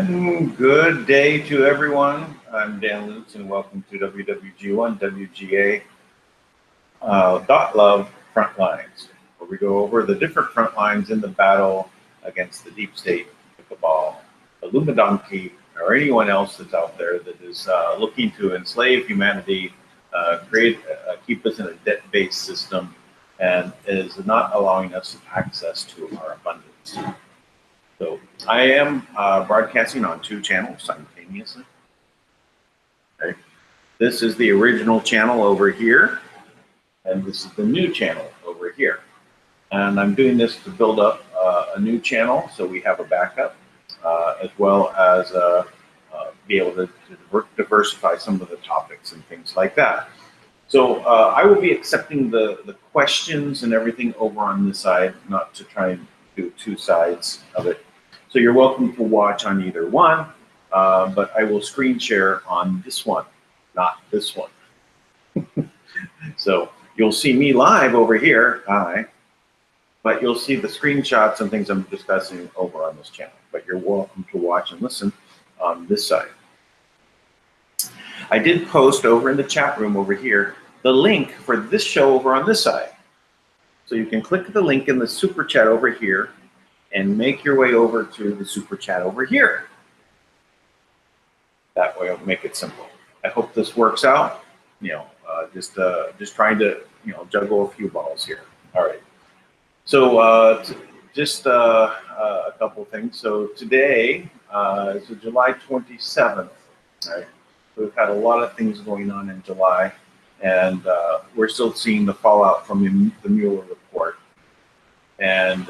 And good day to everyone. I'm Dan Lutz, and welcome to WWG1 WGA .love Frontlines, where we go over the different front lines in the battle against the deep state, the cabal, the Illuminati, or anyone else that's out there that is looking to enslave humanity, keep us in a debt-based system, and is not allowing us access to our abundance. So I am broadcasting on 2 channels simultaneously. Okay. This is the original channel over here, and this is the new channel over here. And I'm doing this to build up a new channel so we have a backup, as well as be able to diversify some of the topics and things like that. So I will be accepting the questions and everything over on this side, not to try and do 2 sides of it. So you're welcome to watch on either one, but I will screen share on this one, not this one. So you'll see me live over here, hi, but you'll see the screenshots and things I'm discussing over on this channel. But you're welcome to watch and listen on this side. I did post over in the chat room over here the link for this show over on this side. So you can click the link in the super chat over here and make your way over to the super chat over here. That way I'll make it simple. I hope this works out. You know, just trying to, you know, juggle a few balls here. All right. So just a couple of things. So today is July 27th. Right. So we've had a lot of things going on in July, and we're still seeing the fallout from the Mueller report. And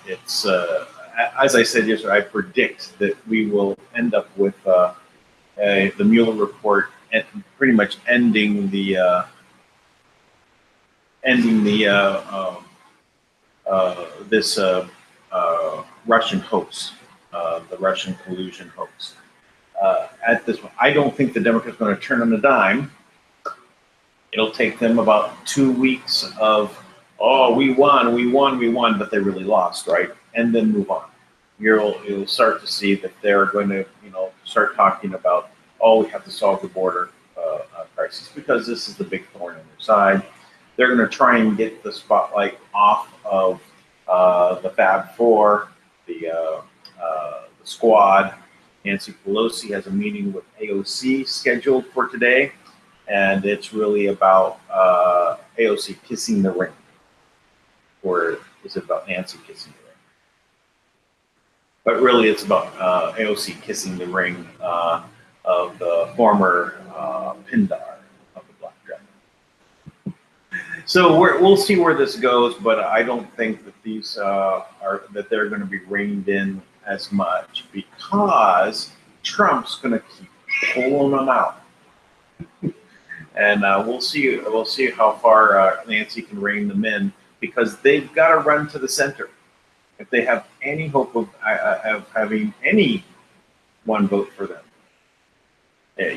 it's, as I said yesterday, I predict that we will end up with the Mueller report and pretty much ending the this Russian hoax, the Russian collusion hoax. At this point, I don't think the Democrats are going to turn on a dime. It'll take them about 2 weeks of, oh, we won, but they really lost, right? And then move on. You'll start to see that they're going to, you know, start talking about, oh, we have to solve the border crisis, because this is the big thorn in their side. They're going to try and get the spotlight off of the Fab Four, the squad. Nancy Pelosi has a meeting with AOC scheduled for today, and it's really about AOC kissing the ring. Or is it about Nancy kissing the ring? But really, it's about AOC kissing the ring of the former Pindar of the Black Dragon. So we'll see where this goes, but I don't think that these they're going to be reined in as much, because Trump's going to keep pulling them out. And we'll see how far Nancy can rein them in, because they've got to run to the center. If they have any hope of having anyone vote for them,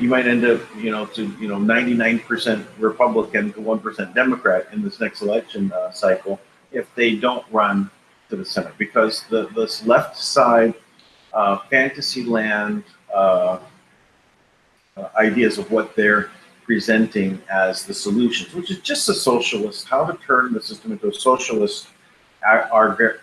you might end up, 99% Republican to 1% Democrat in this next election cycle if they don't run to the center, because this left side fantasy land ideas of what they're presenting as the solutions, which is just a socialist, how to turn the system into a socialist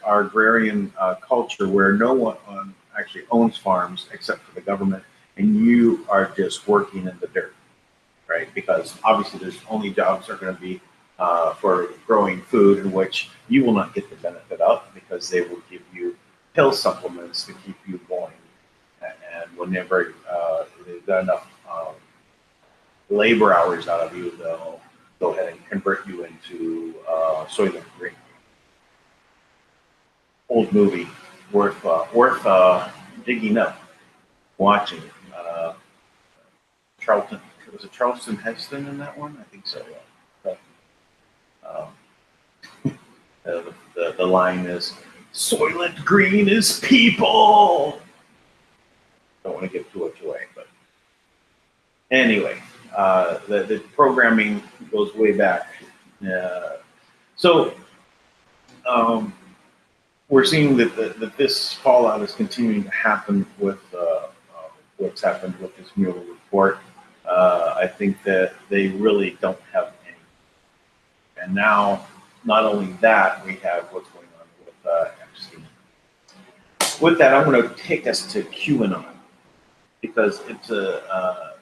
agrarian culture where no one actually owns farms except for the government, and you are just working in the dirt, right? Because obviously there's only jobs are going to be for growing food, in which you will not get the benefit of, because they will give you pill supplements to keep you going, and whenever they've got enough labor hours out of you, they'll go ahead and convert you into Soylent Green. Old movie, worth digging up, watching. Charlton, was it Charleston Heston in that one? I think so. Yeah. The line is, Soylent Green is people. Don't want to give too much away, but anyway. The programming goes way back. So we're seeing that this fallout is continuing to happen with what's happened with this Mueller report. I think that they really don't have any. And now, not only that, we have what's going on with Epstein. With that, I'm going to take us to Qanon, because it's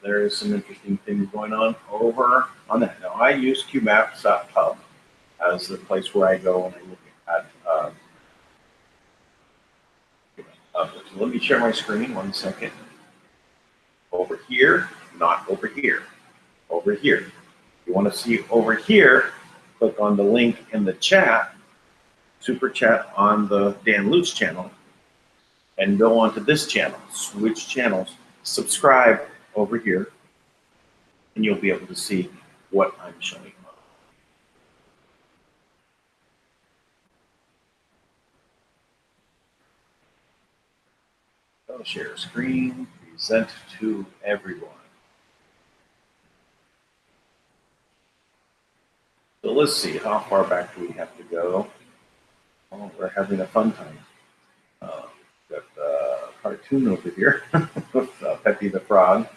there is some interesting things going on over on that. Now, I use qmaps.pub as the place where I go and I look at. So let me share my screen 1 second. Over here, not over here. Over here. If you want to see over here, click on the link in the chat, super chat on the Dan Lutz channel, and go on to this channel. Switch channels. Subscribe over here, and you'll be able to see what I'm showing. I'll share screen, present to everyone. So let's see, how far back do we have to go? Oh, we're having a fun time. Got a cartoon over here with Peppy the Frog.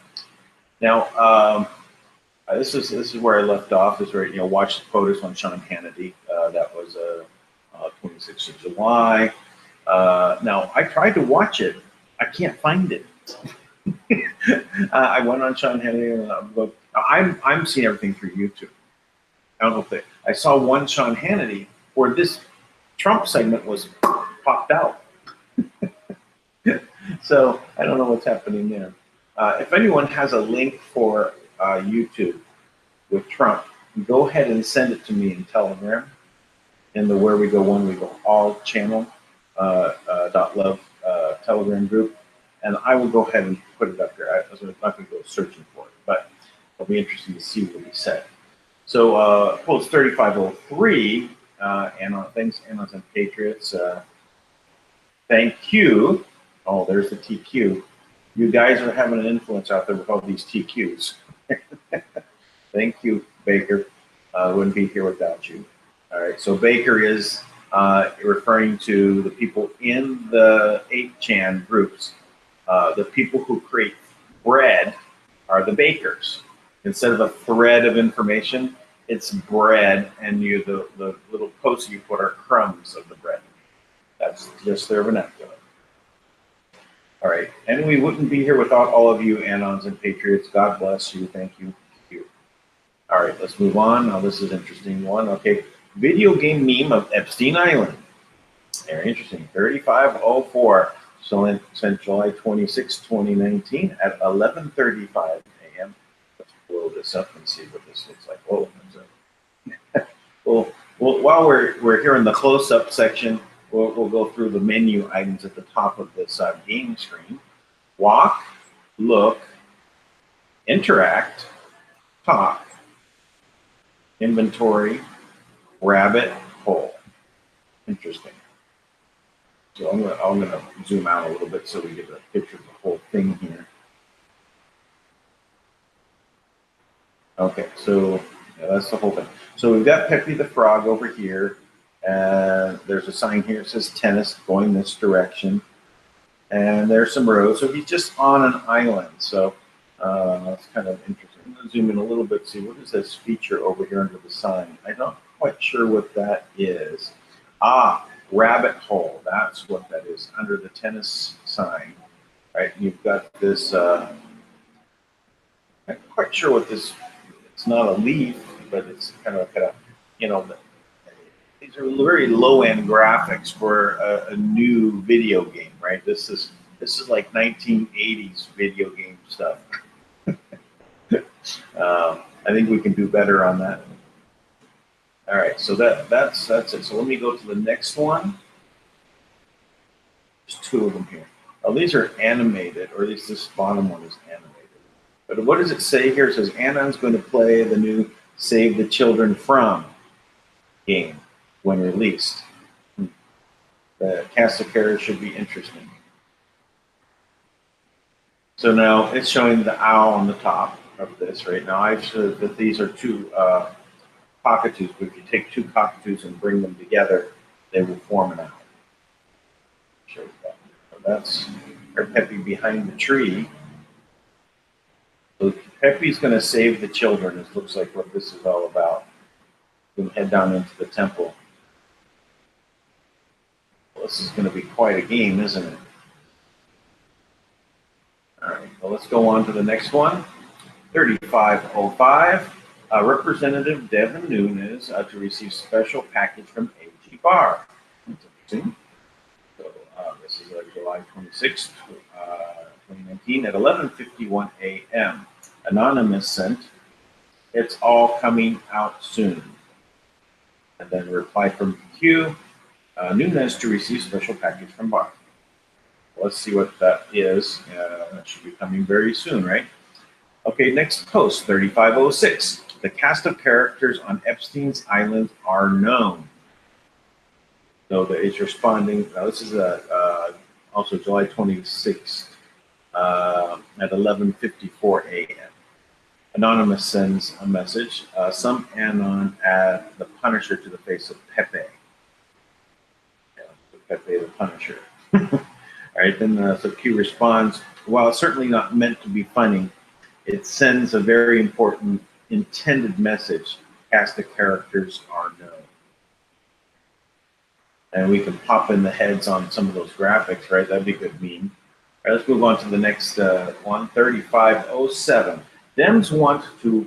Now, this is where I left off. Is right, watch the POTUS on Sean Hannity. That was 26th of July. Now, I tried to watch it. I can't find it. I went on Sean Hannity. I'm seeing everything through YouTube. I don't know if I saw one Sean Hannity where this Trump segment was popped out. So I don't know what's happening there. If anyone has a link for YouTube with Trump, go ahead and send it to me in Telegram in the Where We Go When We Go All channel .love Telegram group, and I will go ahead and put it up there. I'm not going to go searching for it, but it'll be interesting to see what he said. So post 3503, thanks Anon and Patriots. Thank you. Oh, there's the TQ. You guys are having an influence out there with all these TQs. Thank you, Baker. Wouldn't be here without you. All right, so Baker is referring to the people in the 8chan groups. The people who create bread are the bakers. Instead of a thread of information, it's bread, and the little posts you put are crumbs of the bread. That's just their vernacular. All right, and we wouldn't be here without all of you Anons and Patriots. God bless you. Thank you. Thank you. All right, let's move on. Now this is an interesting one. Okay, video game meme of Epstein Island. Very interesting. 3504. Sent July 26, 2019 at 11:35 a.m. Let's blow this up and see what this looks like. Oh, well, while we're here in the close-up section, we'll go through the menu items at the top of this game screen. Walk, look, interact, talk, inventory, rabbit hole. Interesting. So I'm gonna zoom out a little bit so we get a picture of the whole thing here. Okay, so yeah, that's the whole thing. So we've got Peppy the Frog over here, and there's a sign here that says tennis going this direction, and there's some rows. So he's just on an island. So that's kind of interesting. I'm gonna zoom in a little bit, see what is this feature over here under the sign. I'm not quite sure what that is. Rabbit hole, that's what that is, under the tennis sign, right? You've got this, I'm not quite sure what this, it's not a leaf, but it's kind of, these are very low-end graphics for a new video game, right? This is like 1980s video game stuff. I think we can do better on that. All right, so that's it. So let me go to the next one. There's two of them here. Oh, these are animated, or at least this bottom one is animated. But what does it say here? It says Anon's going to play the new Save the Children From game when released. The cast of characters should be interesting. So now it's showing the owl on the top of this right now. I've said that these are two cockatoos, but if you take two cockatoos and bring them together, they will form an owl. Show that. So that's our Pepe behind the tree. So Pepe's going to save the children. It looks like what this is all about. We'll head down into the temple. Well, this is going to be quite a game, isn't it? All right, well, let's go on to the next one. 3505, Representative Devin Nunes to receive special package from AG Bar. That's interesting. So this is July 26th, 2019 at 11:51 a.m. Anonymous sent, "It's all coming out soon." And then reply from Q, Nunes to receive special package from Bar. Let's see what that is. That should be coming very soon, right? Okay, next post, 3506. The cast of characters on Epstein's Island are known. So it's responding. This is also July 26th at 11:54 a.m. Anonymous sends a message. Some anon add the Punisher to the face of Pepe. Yeah, Pepe the Punisher. All right, then so Q responds, while it's certainly not meant to be funny, it sends a very important intended message. Cast of characters are known. And we can pop in the heads on some of those graphics, right? That'd be a good meme. All right, let's move on to the next one, 3507. Dems want to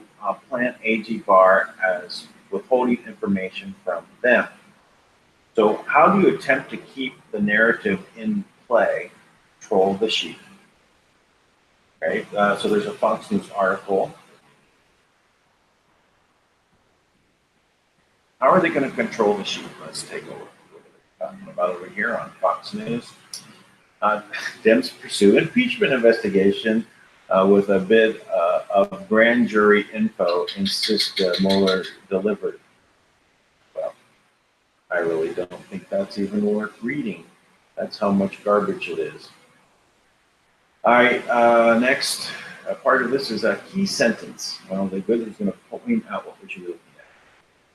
plant AG Bar as withholding information from them. So how do you attempt to keep the narrative in play? Control the sheep. Right? So there's a Fox News article. How are they going to control the sheep? Let's take a look. What are they talking about over here on Fox News? Dems pursue impeachment investigation with a bit of grand jury info, insist Mueller delivered. Well, I really don't think that's even worth reading. That's how much garbage it is. All right, next part of this is a key sentence. Well, the good is going to point out what we should be looking at.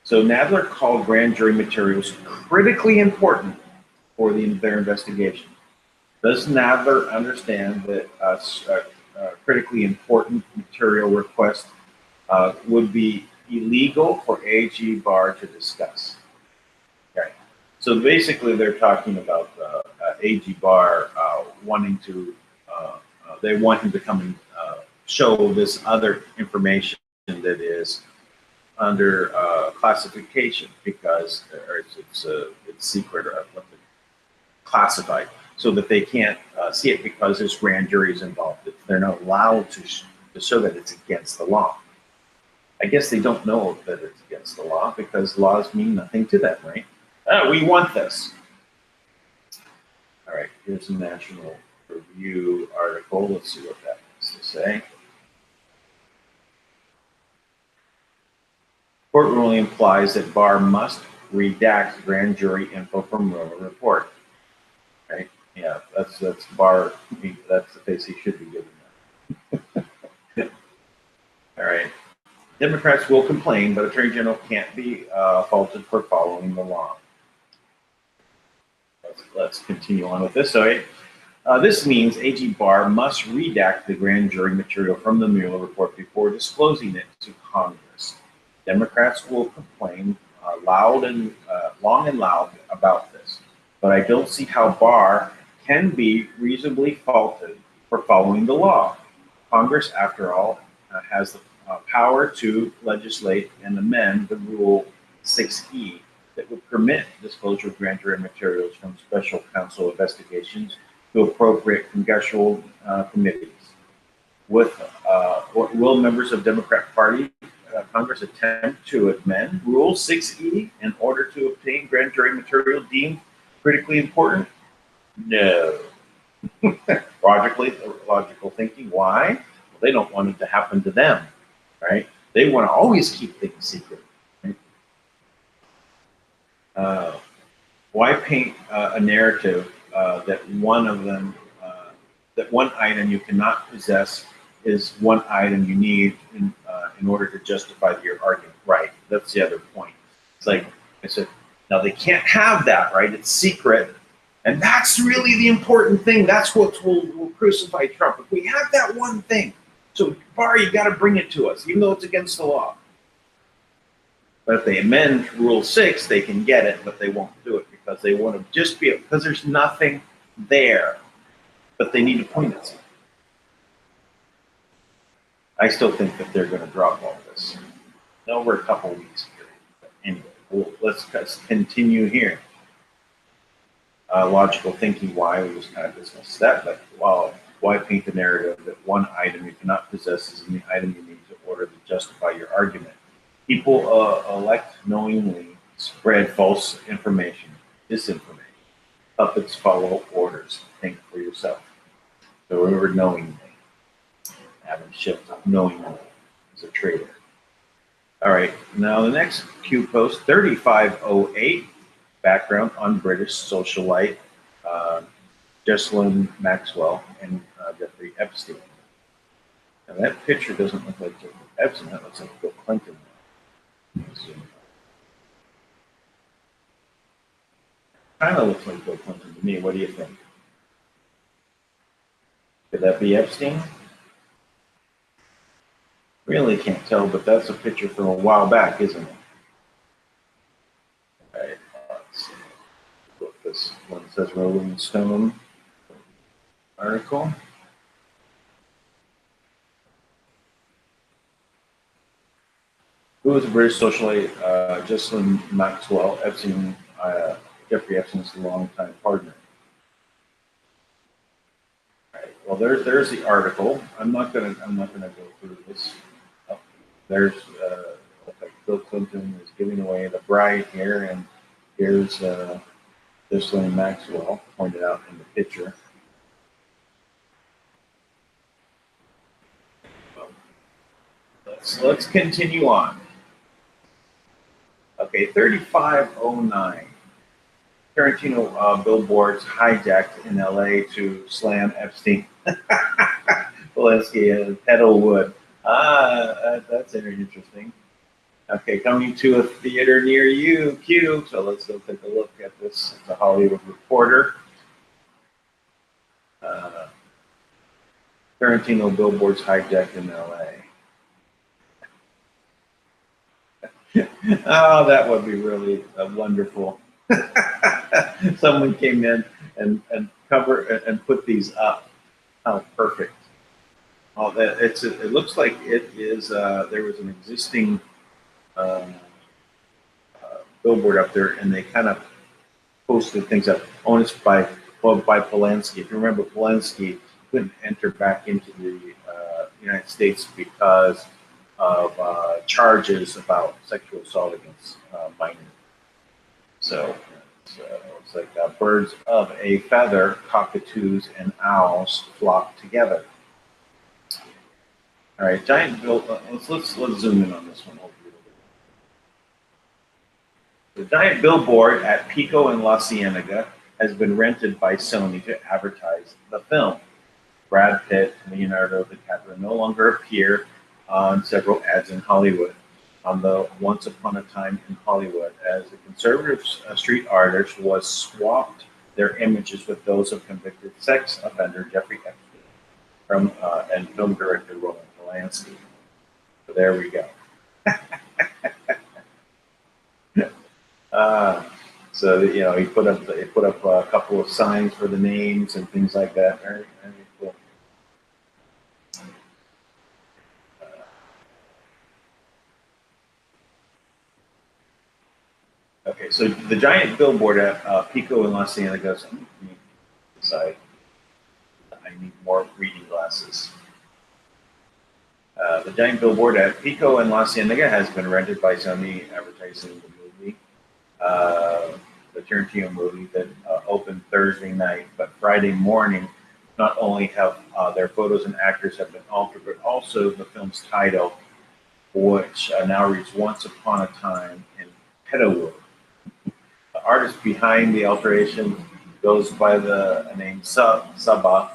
So Nadler called grand jury materials critically important for their investigation. Does Nadler understand that critically important material request would be illegal for AG Bar to discuss? Okay. So basically they're talking about AG Bar wanting to, they want him to come and show this other information that is under classification because it's secret or classified, so that they can't see it because there's grand juries involved. They're not allowed to show that it's against the law. I guess they don't know that it's against the law because laws mean nothing to them, right? We want this. All right, here's a National Review article. Let's see what that has to say. Court ruling implies that Barr must redact grand jury info from Mueller report. Right? Yeah, that's Barr. That's the face he should be giving that. All right. Democrats will complain, but Attorney General can't be faulted for following the law. Let's continue on with this. So, this means AG Barr must redact the grand jury material from the Mueller report before disclosing it to Congress. Democrats will complain long and loud about this, but I don't see how Barr can be reasonably faulted for following the law. Congress, after all, has the power to legislate and amend the Rule 6E that would permit disclosure of grand jury materials from special counsel investigations to appropriate congressional committees. Will members of Democrat Party Congress attempt to amend Rule 6E in order to obtain grand jury material deemed critically important? No. Logical thinking. Why? Well, they don't want it to happen to them, right? They want to always keep things secret. Right? Why paint a narrative that one of them, that one item you cannot possess is one item you need in order to justify your argument? Right. That's the other point. It's like I said, now they can't have that, right? It's secret. And that's really the important thing. That's what will crucify Trump. If we have that one thing, so Barr, you got to bring it to us, even though it's against the law. But if they amend Rule 6, they can get it, but they won't do it because they want to just be, because there's nothing there. But they need to point at something. I still think that they're going to drop all this. Over a couple weeks here. But anyway, let's continue here. Logical thinking, why we just kind of discussed that, but why paint the narrative that one item you cannot possess is the item you need to order to justify your argument? People elect knowingly spread false information, disinformation. Puppets follow orders. Think for yourself. So remember, knowingly. Having shift knowingly is a traitor. All right, now the next Q post, 3508, background on British socialite Ghislaine Maxwell and Jeffrey Epstein. Now that picture doesn't look like Jeffrey Epstein, that looks like Bill Clinton. Kind of looks like Bill Clinton to me. What do you think? Could that be Epstein? Really can't tell, but that's a picture from a while back, isn't it? All right, let's see. Look, this one says Rolling Stone article. Who was a British socialite? Ghislaine Maxwell, Epstein, Jeffrey Epstein's longtime partner. All right. Well, there's the article. I'm not gonna go through this. Oh, there's like Bill Clinton is giving away the bride here, and here's Ghislaine Maxwell pointed out in the picture. Let's continue on. Okay, 3509. Tarantino billboards hijacked in LA to slam Epstein. Polanski and pedal wood. That's interesting. Okay, coming to a theater near you, Q. So let's go take a look at this. It's a Hollywood Reporter. Tarantino billboards hijacked in LA. Oh, that would be really wonderful. Someone came in and put these up. How perfect! Oh, it looks like it is. There was an existing billboard up there, and they kind of posted things up. Oh, it's by Polanski. If you remember, Polanski couldn't enter back into the United States because of charges about sexual assault against minors. So it's like birds of a feather, cockatoos and owls flock together. All right, giant bill. Let's zoom in on this one. The giant billboard at Pico and La Cienega has been rented by Sony to advertise the film. Brad Pitt and Leonardo DiCaprio no longer appear on several ads in Hollywood. On the Once Upon a Time in Hollywood, as the conservative street artist was swapped their images with those of convicted sex offender Jeffrey Epstein and film director Roman Polanski. So there we go. So he put up a couple of signs for the names and things like that. Very, very cool. Okay, so the giant billboard at Pico and La Cienega. I need more reading glasses. The giant billboard at Pico and La Cienega has been rented by Sony advertising the movie, the Tarantino movie that opened Thursday night. But Friday morning, not only have their photos and actors have been altered, but also the film's title, which now reads Once Upon a Time in Petalwood. The artist behind the alteration goes by the name Sabo.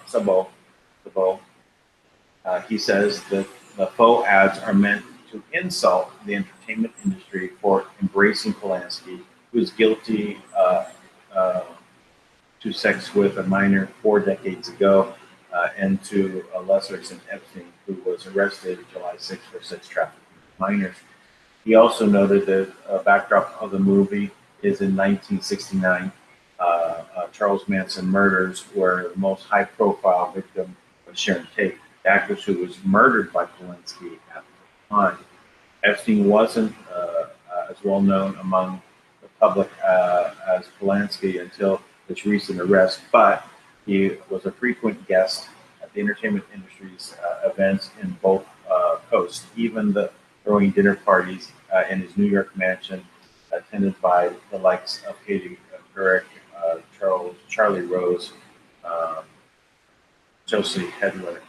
He says that the faux ads are meant to insult the entertainment industry for embracing Polanski, who is guilty to sex with a minor 4 decades ago, and to a lesser extent Epstein, who was arrested July 6th for sex trafficking minors. He also noted that a backdrop of the movie is in 1969. Charles Manson murders, where the most high-profile victim was Sharon Tate, the actress who was murdered by Polanski at the time. Epstein wasn't as well known among the public as Polanski until his recent arrest, but he was a frequent guest at the entertainment industry's events in both coasts, even the throwing dinner parties in his New York mansion, attended by the likes of Katie Couric, Charlie Rose, Josie Hedler,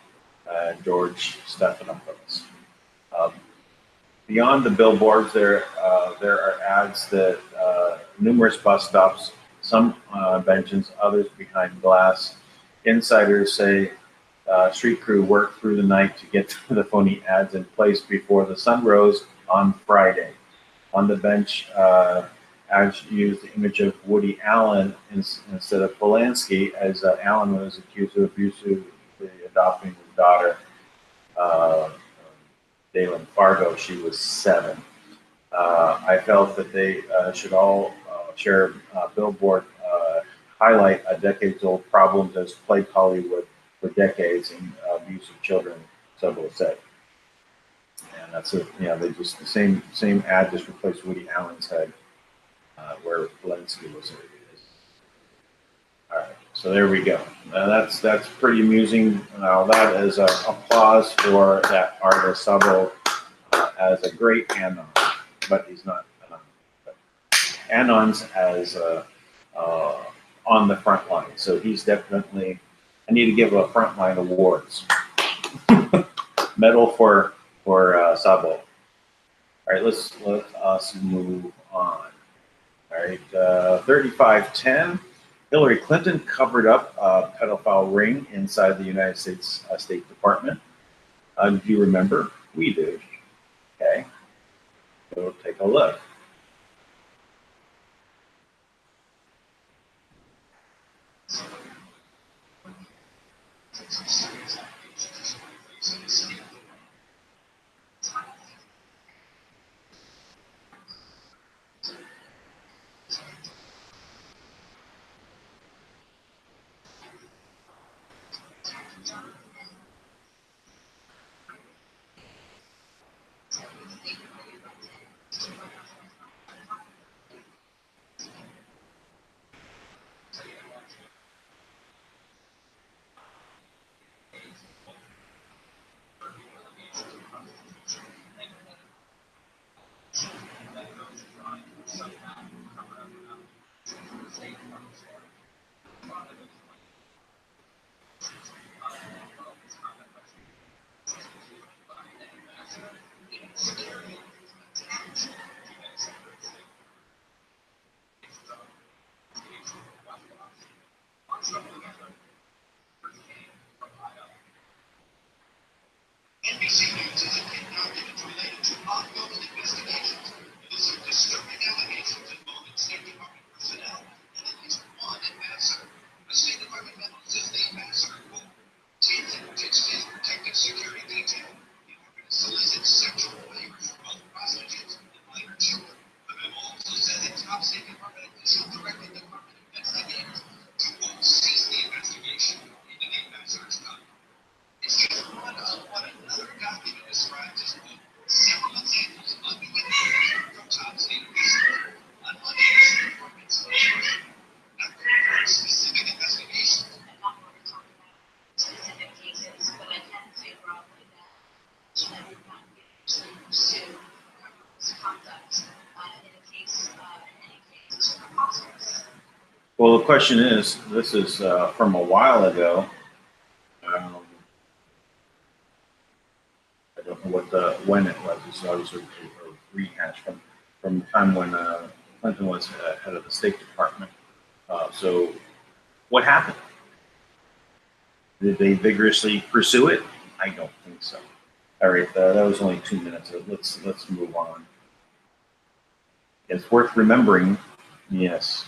George Stephanopoulos. Beyond the billboards, there are ads that numerous bus stops, some benches, others behind glass. Insiders say street crew worked through the night to get the phony ads in place before the sun rose on Friday. On the bench, ads used the image of Woody Allen instead of Polanski, as Allen was accused of abusively adopting his daughter, Dalen Fargo. She was 7. I felt that they should all share a billboard, highlight a decades-old problem that's plagued Hollywood for decades in abuse of children, several said. And that's it. Yeah, they just the same ad just replaced Woody Allen's head, where Polanski was. All right, so there we go. That's pretty amusing. Now that is applause for that artist Sabo as a great Anon, but he's not. But Anon's as on the front line, so he's definitely. I need to give a frontline awards medal for Sabo. All right, let us move on. All right, 3510. Hillary Clinton covered up a pedophile ring inside the United States State Department. Do you remember? We do. Okay, so take a look. NBC News has obtained documents related to ongoing investigations. It is disturbing allegations involving State Department personnel and at least one ambassador. A State Department memo says the ambassador, quote, takes his protective security detail in order to solicit sexual favors from both prostitutes and minor children. The memo also says a top State Department official directed department investigators to, quote, cease the investigation into the ambassador's conduct. It's just one of what another document describes as, quote, several examples of undoing from top state officials on unanswered departments. Not for specific investigations. I'm not going to talk about specific cases, but I can say broadly that I would not be able to pursue misconduct in a case, in any case, for phosphorus. Well, the question is, this is from a while ago. I don't know when it was. It's obviously a rehash from the time when Clinton was head of the State Department. So, what happened? Did they vigorously pursue it? I don't think so. All right, that was only 2 minutes. Let's move on. It's worth remembering. Yes.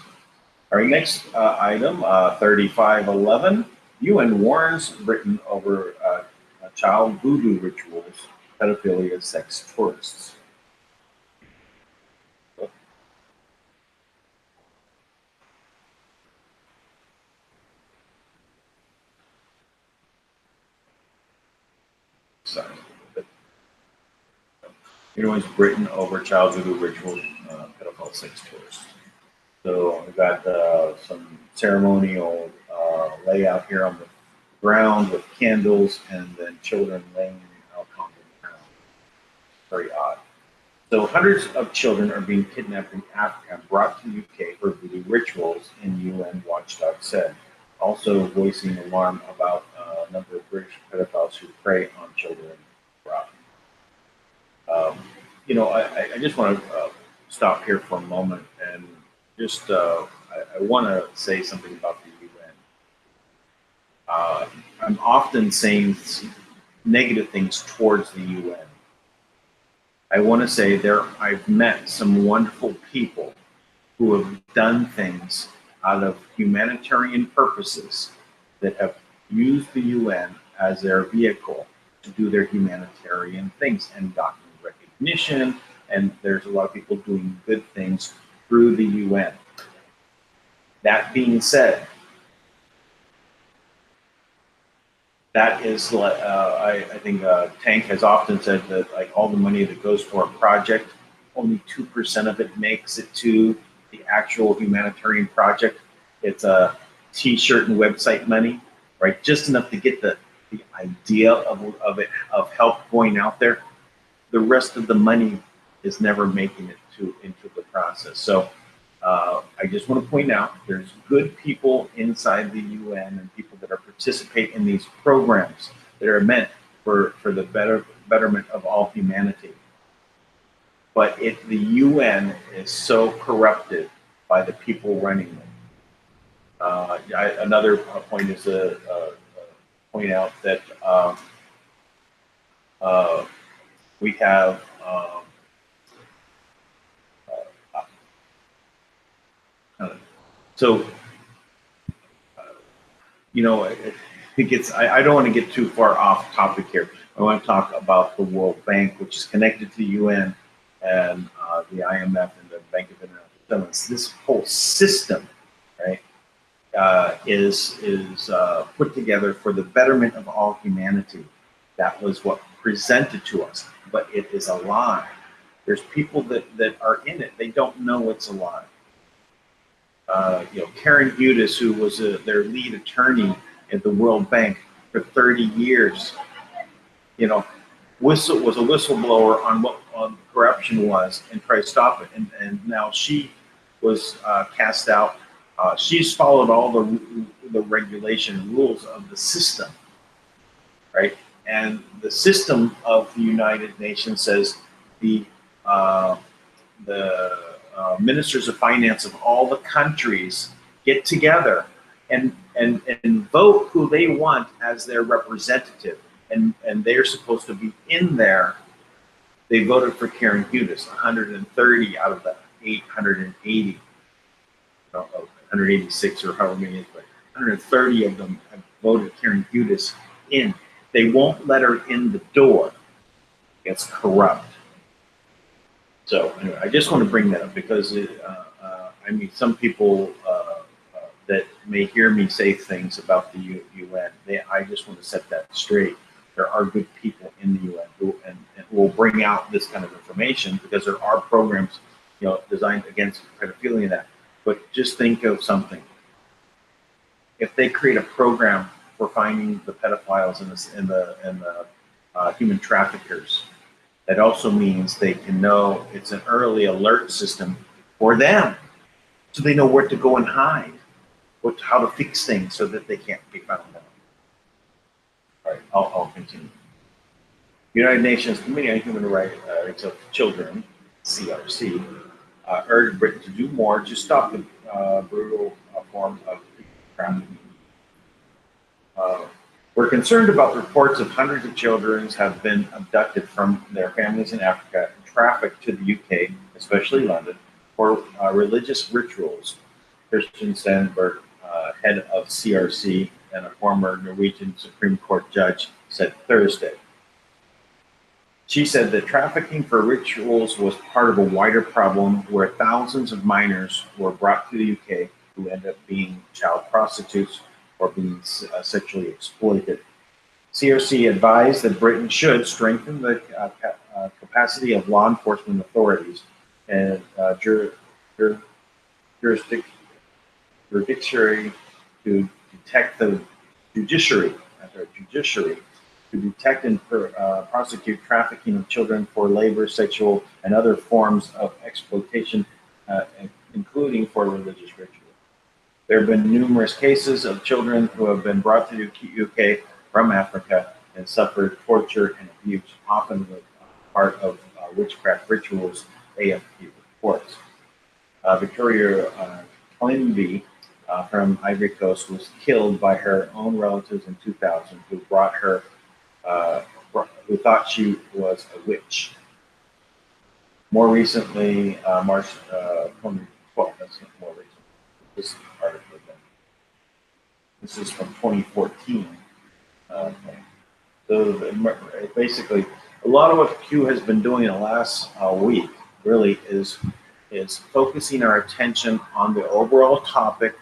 All right, next item, 3511. UN warns Britain over child voodoo rituals, pedophilia, sex tourists. Sorry. Warns Britain over child voodoo rituals, pedophile, sex tourists. So we've got some ceremonial layout here on the ground with candles and then children laying out on the ground. Very odd. So hundreds of children are being kidnapped in Africa and brought to the UK for voodoo rituals, in UN watchdog said. Also voicing alarm about a number of British pedophiles who prey on children abroad. I just want to stop here for a moment and just I want to say something about the UN. I'm often saying negative things towards the UN. I want to say I've met some wonderful people who have done things out of humanitarian purposes that have used the UN as their vehicle to do their humanitarian things and gotten recognition. And there's a lot of people doing good things through the UN. That being said, that is, I think Tank has often said that like all the money that goes for a project, only 2% of it makes it to the actual humanitarian project. It's a T-shirt and website money, right? Just enough to get the idea of it, of help going out there. The rest of the money is never making it into the process. So I just want to point out there's good people inside the UN and people that are participating in these programs that are meant for the betterment of all humanity. But the UN is so corrupted by the people running it. Another point is to point out that we have it gets. I don't want to get too far off topic here. I want to talk about the World Bank, which is connected to the UN and the IMF and the Bank of International Settlements. This whole system, right, is put together for the betterment of all humanity. That was what presented to us, but it is a lie. There's people that are in it. They don't know it's a lie. Karen Hoodies, who was their lead attorney at the World Bank for 30 years, was a whistleblower on what corruption was and tried to stop it. And now she was cast out. She's followed all the regulation rules of the system, right? And the system of the United Nations says the ministers of finance of all the countries get together and vote who they want as their representative, and they're supposed to be in there. They voted for Karen Hoodies, 130 out of the 880, 186 or however many it is, but 130 of them have voted Karen Hoodies in. They won't let her in the door. It's corrupt. So anyway, I just want to bring that up because some people that may hear me say things about the UN, I just want to set that straight. There are good people in the UN who will bring out this kind of information because there are programs, designed against pedophilia and that. But just think of something. If they create a program for finding the pedophiles and the human traffickers, that also means they can know it's an early alert system for them, so they know where to go and hide, how to fix things so that they can't be found out. All right, I'll continue. United Nations Committee on Human Rights of Children, CRC, urged Britain to do more to stop the brutal forms of trafficking. We're concerned about reports of hundreds of children have been abducted from their families in Africa and trafficked to the UK, especially London, for religious rituals. Christian Sandberg, head of CRC and a former Norwegian Supreme Court judge, said Thursday. She said that trafficking for rituals was part of a wider problem where thousands of minors were brought to the UK who end up being child prostitutes or being sexually exploited. CRC advised that Britain should strengthen the capacity of law enforcement authorities and judiciary to detect the judiciary to detect and prosecute trafficking of children for labor, sexual, and other forms of exploitation, including for religious rituals. There have been numerous cases of children who have been brought to the UK from Africa and suffered torture and abuse, often as part of witchcraft rituals, AFP reports. Victoria Quimby from Ivory Coast was killed by her own relatives in 2000 who brought her, who thought she was a witch. More recently, March 2012, that's not more recent. This article again. This is from 2014. So basically, a lot of what Q has been doing in the last week really is focusing our attention on the overall topic,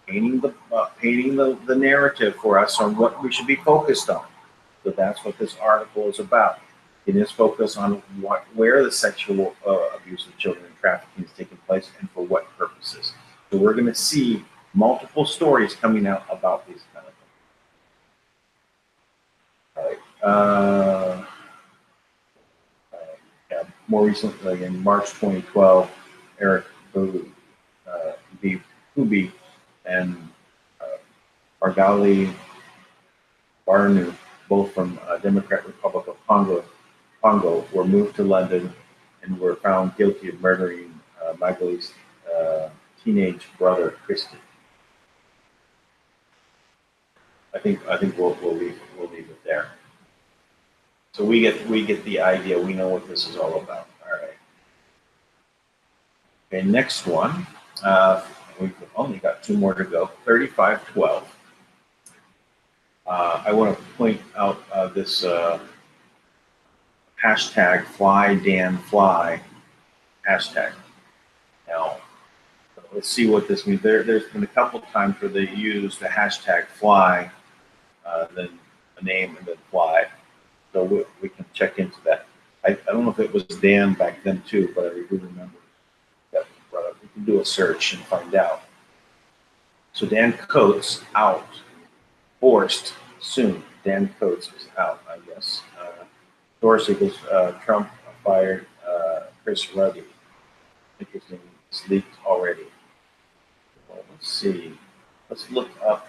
painting the narrative for us on what we should be focused on. So that's what this article is about. It is focused on where the sexual abuse of children and trafficking is taking place and for what purposes. So we're going to see multiple stories coming out about these kind of things. All right. More recently, in March 2012, Eric Hubi and Argali Barnu, both from Democratic Republic of Congo, were moved to London and were found guilty of murdering Magali's teenage brother, Christy. I think we'll leave it there. So we get the idea. We know what this is all about. All right. Okay, next one. We've only got two more to go. 3512. I want to point out this hashtag #FlyDanFly hashtag. Now, let's see what this means. There's been a couple times where they use the hashtag fly, then a name and then fly. So we can check into that. I don't know if it was Dan back then too, but I do remember that we can do a search and find out. So Dan Coates out, forced soon. Dan Coates is out, I guess. Dorsey was Trump fired Chris Ruddy. Interesting, it's leaked already. Well, let's see. Let's look up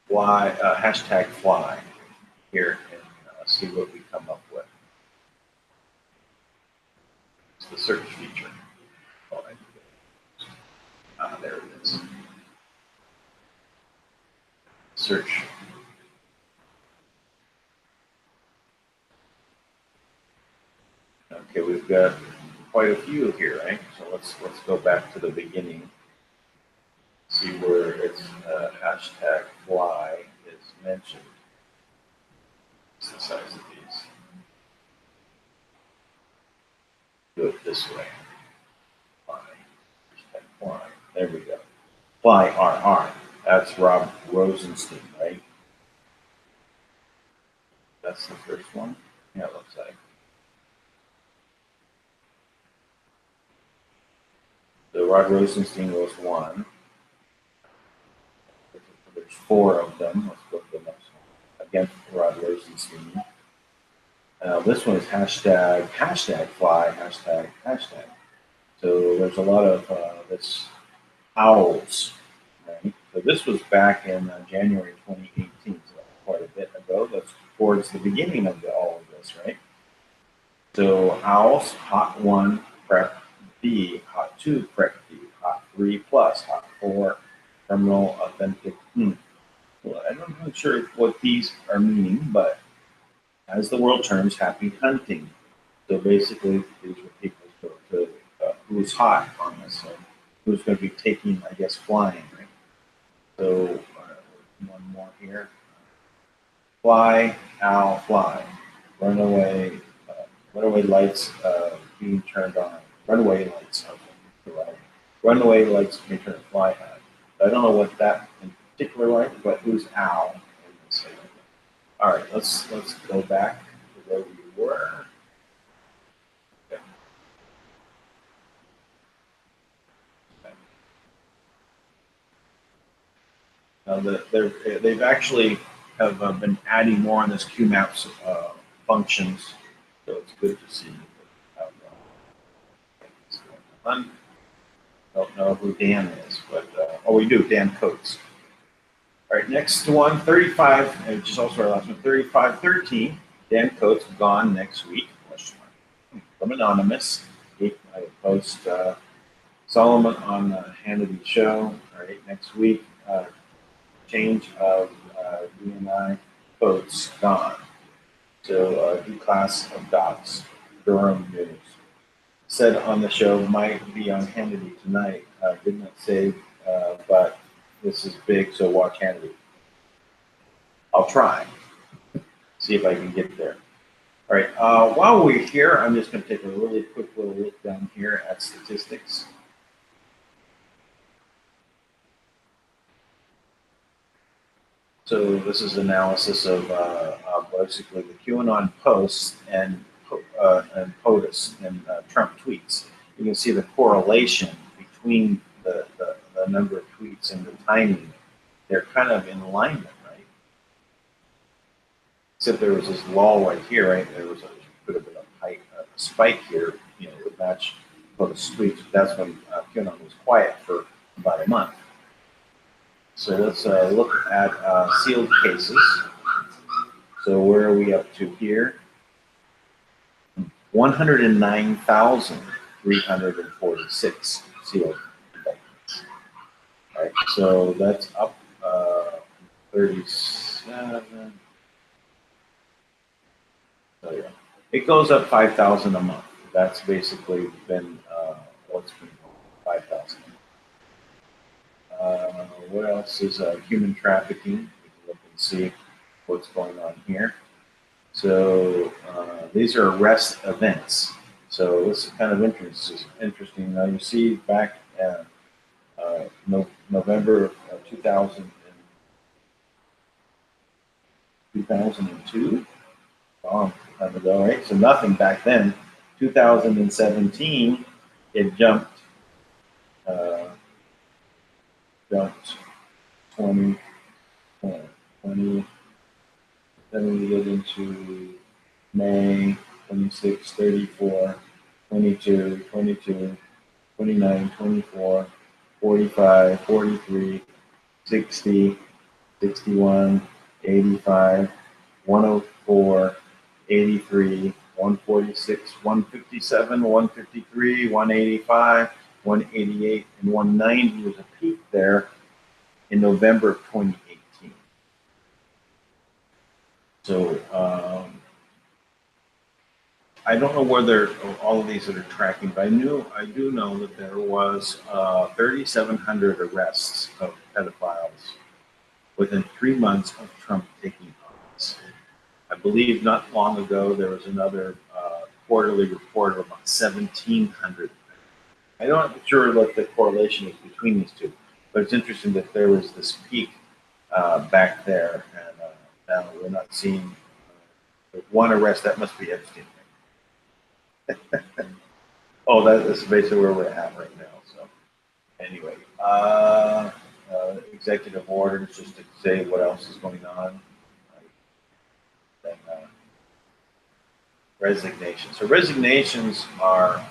fly hashtag fly here and see what we come up with. It's the search feature. Oh, there it is. Search. Okay, we've got quite a few here, right? So let's go back to the beginning. See where it's hashtag fly is mentioned. What's the size of these? Do it this way. Fly. Hashtag fly. There we go. Fly RR. That's Rob Rosenstein, right? That's the first one. Yeah, it looks like. So Rod Rosenstein was one. There's four of them. Let's go to the next one. Again, Rod Rosenstein. This one is hashtag fly, hashtag. So there's a lot of this owls, right? So this was back in January 2018, so quite a bit ago. That's towards the beginning of all of this, right? So owls, hot 1, prep B, hot 2, prep B, hot 3 plus, hot 4, terminal authentic. Well, I'm not sure what these are meaning, but as the world terms, happy hunting. So basically, these were people who's hot on this. So who's going to be taking, I guess, flying, right? So one more here. Fly, owl, fly. Runaway, runaway lights being turned on. Runaway lights. Okay. Runaway lights may turn fly on. I don't know what that in particular like, but who's owl? All right, let's go back to where we were. Okay. Now they've actually have been adding more on this QMaps functions, so it's good to see. Don't know who Dan is, but oh, we do. Dan Coates. All right, next one, 35, which is also our last one, 3513. Dan Coates gone next week. From Anonymous. I post Solomon on the Hannity show. All right, next week, change of DNI Coates gone. So D-Class of Docs, Durham News. Said on the show, might be on Hannity tonight. Did not say, but this is big, so watch Hannity. I'll try. See if I can get there. All right, while we're here, I'm just going to take a really quick little look down here at statistics. So this is analysis of basically the QAnon posts and POTUS and Trump tweets. You can see the correlation between the number of tweets and the timing. They're kind of in alignment, right? Except there was this lull right here, right? There was could have been a spike here, you know, to match POTUS tweets. That's when QAnon was quiet for about a month. So let's look at sealed cases. So where are we up to here? 109,346 sealed indictments. All right, so that's up 37. So yeah, it goes up 5,000 a month. That's basically been what's been 5,000. What else is human trafficking? We can look and see what's going on here. So these are arrest events. So this is kind of interesting. Now you see back November of 2002, long time ago, right? So nothing back then. 2017, it jumped 20, then we get into May, 26, 34, 22, 22, 29, 24, 45, 43, 60, 61, 85, 104, 83, 146, 157, 153, 185, 188, and 190 was a peak there in November of 2018. So I don't know whether all of these that are tracking, but I do know that there was 3,700 arrests of pedophiles within 3 months of Trump taking office. I believe not long ago there was another quarterly report of about 1,700. I'm not sure what the correlation is between these two, but it's interesting that there was this peak back there, and now we're not seeing one arrest. That must be Epstein. Oh, that's basically where we're at right now. So anyway, executive orders, just to say what else is going on. Then resignations. So resignations are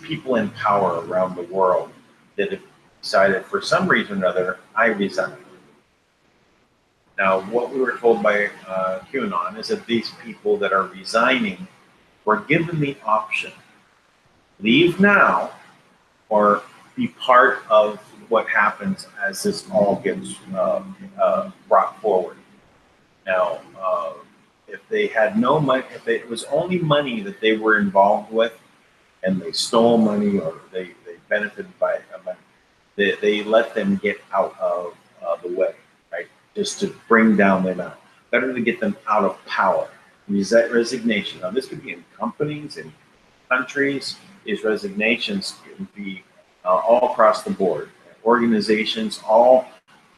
people in power around the world that have decided for some reason or another, I resign. Now, what we were told by QAnon is that these people that are resigning were given the option, leave now or be part of what happens as this all gets brought forward. Now, if they had no money, if it was only money that they were involved with, and they stole money or they benefited by they let them get out of the way, right? Just to bring down the amount. Better to get them out of power. Resignation. Now, this could be in companies, in countries. These resignations can be all across the board. Organizations, all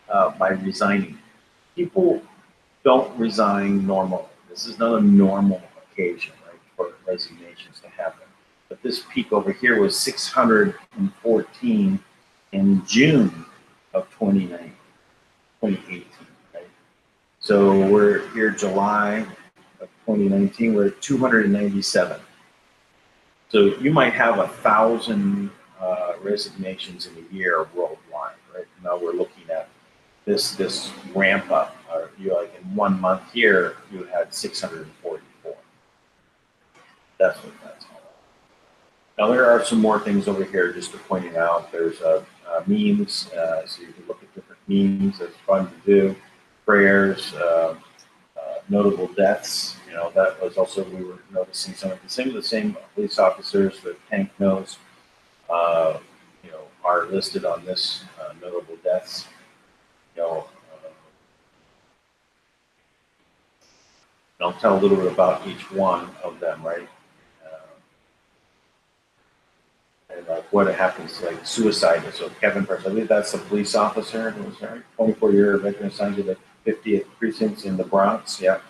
by resigning. People don't resign normally. This is not a normal occasion, right, for resignations to happen. But this peak over here was 614 in June of 2018, right? So we're here July of 2019, we're at 297. So you might have 1,000 resignations in a year worldwide, right? Now we're looking at this ramp up. Like in 1 month here, you had 644. That's what that's all about. Now there are some more things over here just to point it out. There's memes, so you can look at different memes. That's fun to do. Prayers, notable deaths. You know, that was also, we were noticing some of the same police officers that Dank knows, you know, are listed on this notable deaths. You know, I'll tell a little bit about each one of them, right? And like what happens, like suicide. So Kevin Price, I believe that's the police officer who was 24-year veteran assigned to the 50th precinct in the Bronx. Yeah.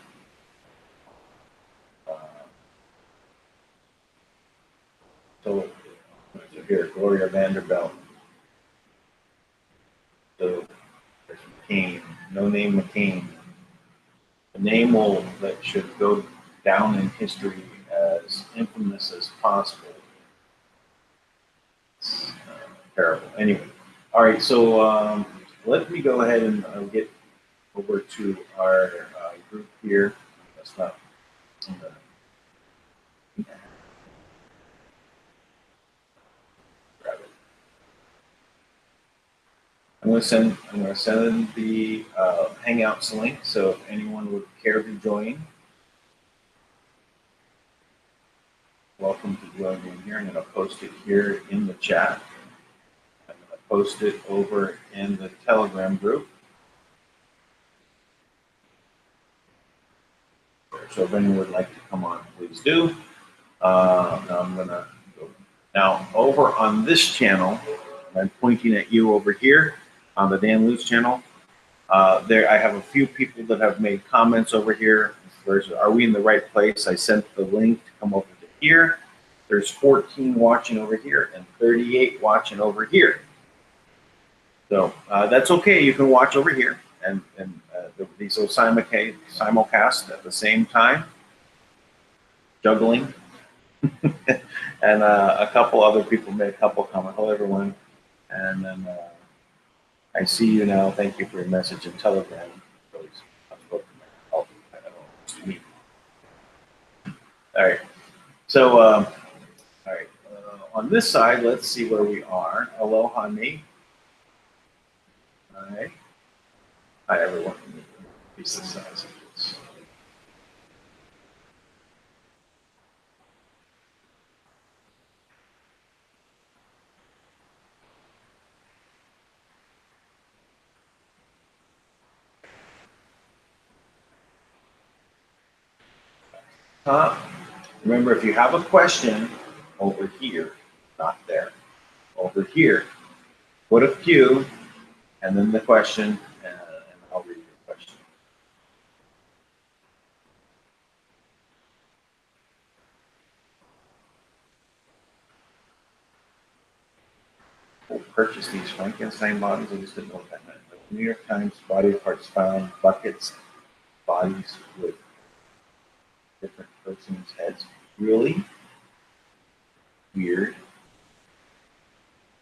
So here, Gloria Vanderbilt. So there's McCain, no name McCain. The name that should go down in history as infamous as possible. It's terrible. Anyway, all right. So let me go ahead and get over to our group here. That's not. I'm going to send the Hangouts link. So if anyone would care to join, welcome to join me here. I'm going to post it here in the chat. I'm going to post it over in the Telegram group. So if anyone would like to come on, please do. Now I'm going to go. Now over on this channel, I'm pointing at you over here on the Dan Lutz channel. There, I have a few people that have made comments over here. Are we in the right place? I sent the link to come over to here. There's 14 watching over here and 38 watching over here. So that's okay. You can watch over here, and these will simulcast at the same time, juggling. And a couple other people made a couple comments. Hello, everyone. And then I see you now. Thank you for your message in Telegram. All right. So, all right. On this side, let's see where we are. Aloha me. All right. Hi, everyone. Piece the size of this. Remember, if you have a question over here, not there, over here, put a Q and then the question, and I'll read your question. We'll purchase these Frankenstein bodies. I just didn't know what that meant. Like New York Times, body parts found, buckets, bodies with different persons' heads. Really? Weird.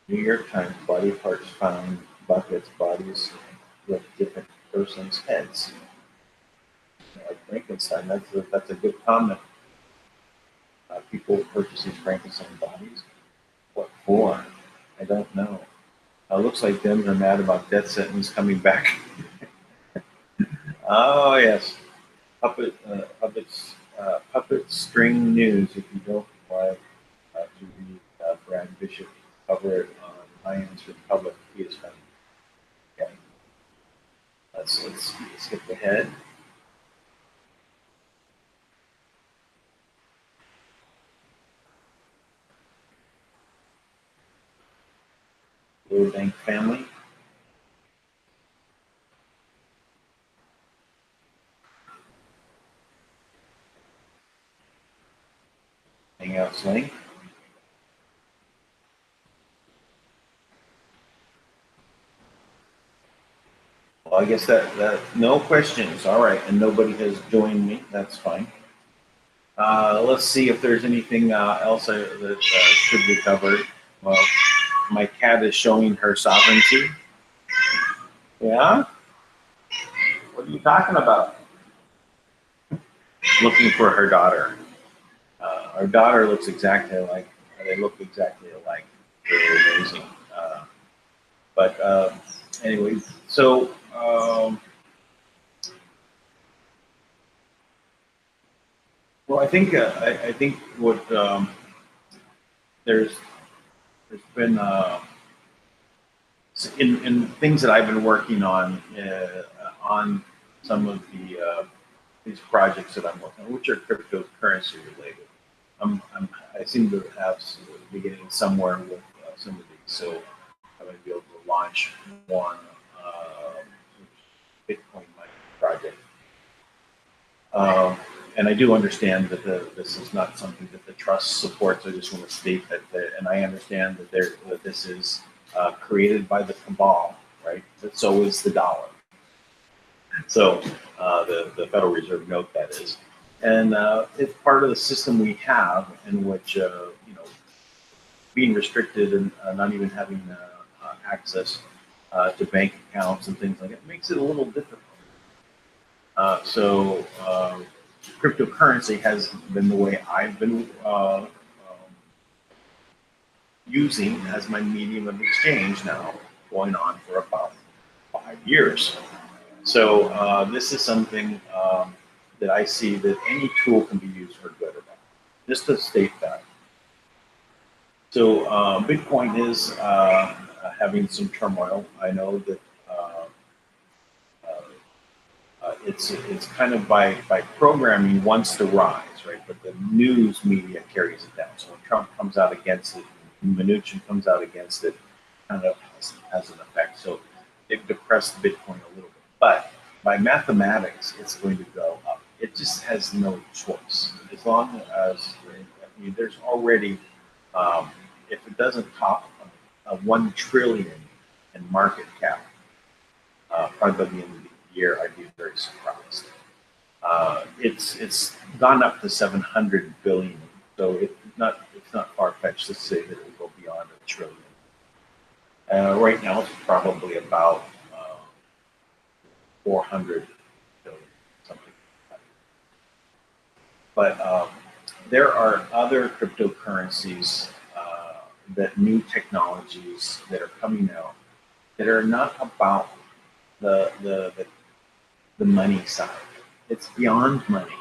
New York Times, body parts found, buckets, bodies with different persons' heads. Like Frankenstein, that's a good comment. People purchase these Frankenstein bodies. What for? I don't know. Looks like them are mad about death sentence coming back. Oh yes, puppet string news. If you don't like to read Brad Bishop cover it ahead. Little Dank family. Hangouts link. Well, I guess that no questions. All right, and nobody has joined me. That's fine. Let's see if there's anything else that should be covered. Well, my cat is showing her sovereignty. Yeah? What are you talking about? Looking for her daughter. Our daughter looks exactly alike. They look exactly alike. They're amazing. But anyway, so well, I think what there's been in things that I've been working on some of these projects that I'm working on, which are cryptocurrency related. I seem to have beginning somewhere with some of these, so I'm going to be able to launch one Bitcoin mining project. And I do understand that this is not something that the trust supports. I just want to state that, and I understand that this is created by the cabal, right? But so is the dollar. So the Federal Reserve note that is, and it's part of the system we have in which being restricted and not even having access to bank accounts and things like that makes it a little difficult. So cryptocurrency has been the way I've been using as my medium of exchange now, going on for about 5 years. So this is something that I see that any tool can be used for good or bad. Just to state that. So Bitcoin is having some turmoil. I know that it's kind of by programming wants to rise, right? But the news media carries it down. So when Trump comes out against it, Mnuchin comes out against it, kind of has an effect. So they've depressed Bitcoin a little bit. But by mathematics, it's going to go up. It just has no choice. As long as, I mean, there's already, if it doesn't top 1 trillion in market cap, probably by the end of the year, I'd be very surprised. It's gone up to 700 billion, so it's not far-fetched to say that it will go beyond 1 trillion. Right now, it's probably about 400 billion, something like that. But there are other cryptocurrencies that new technologies that are coming out that are not about the money side. It's beyond money,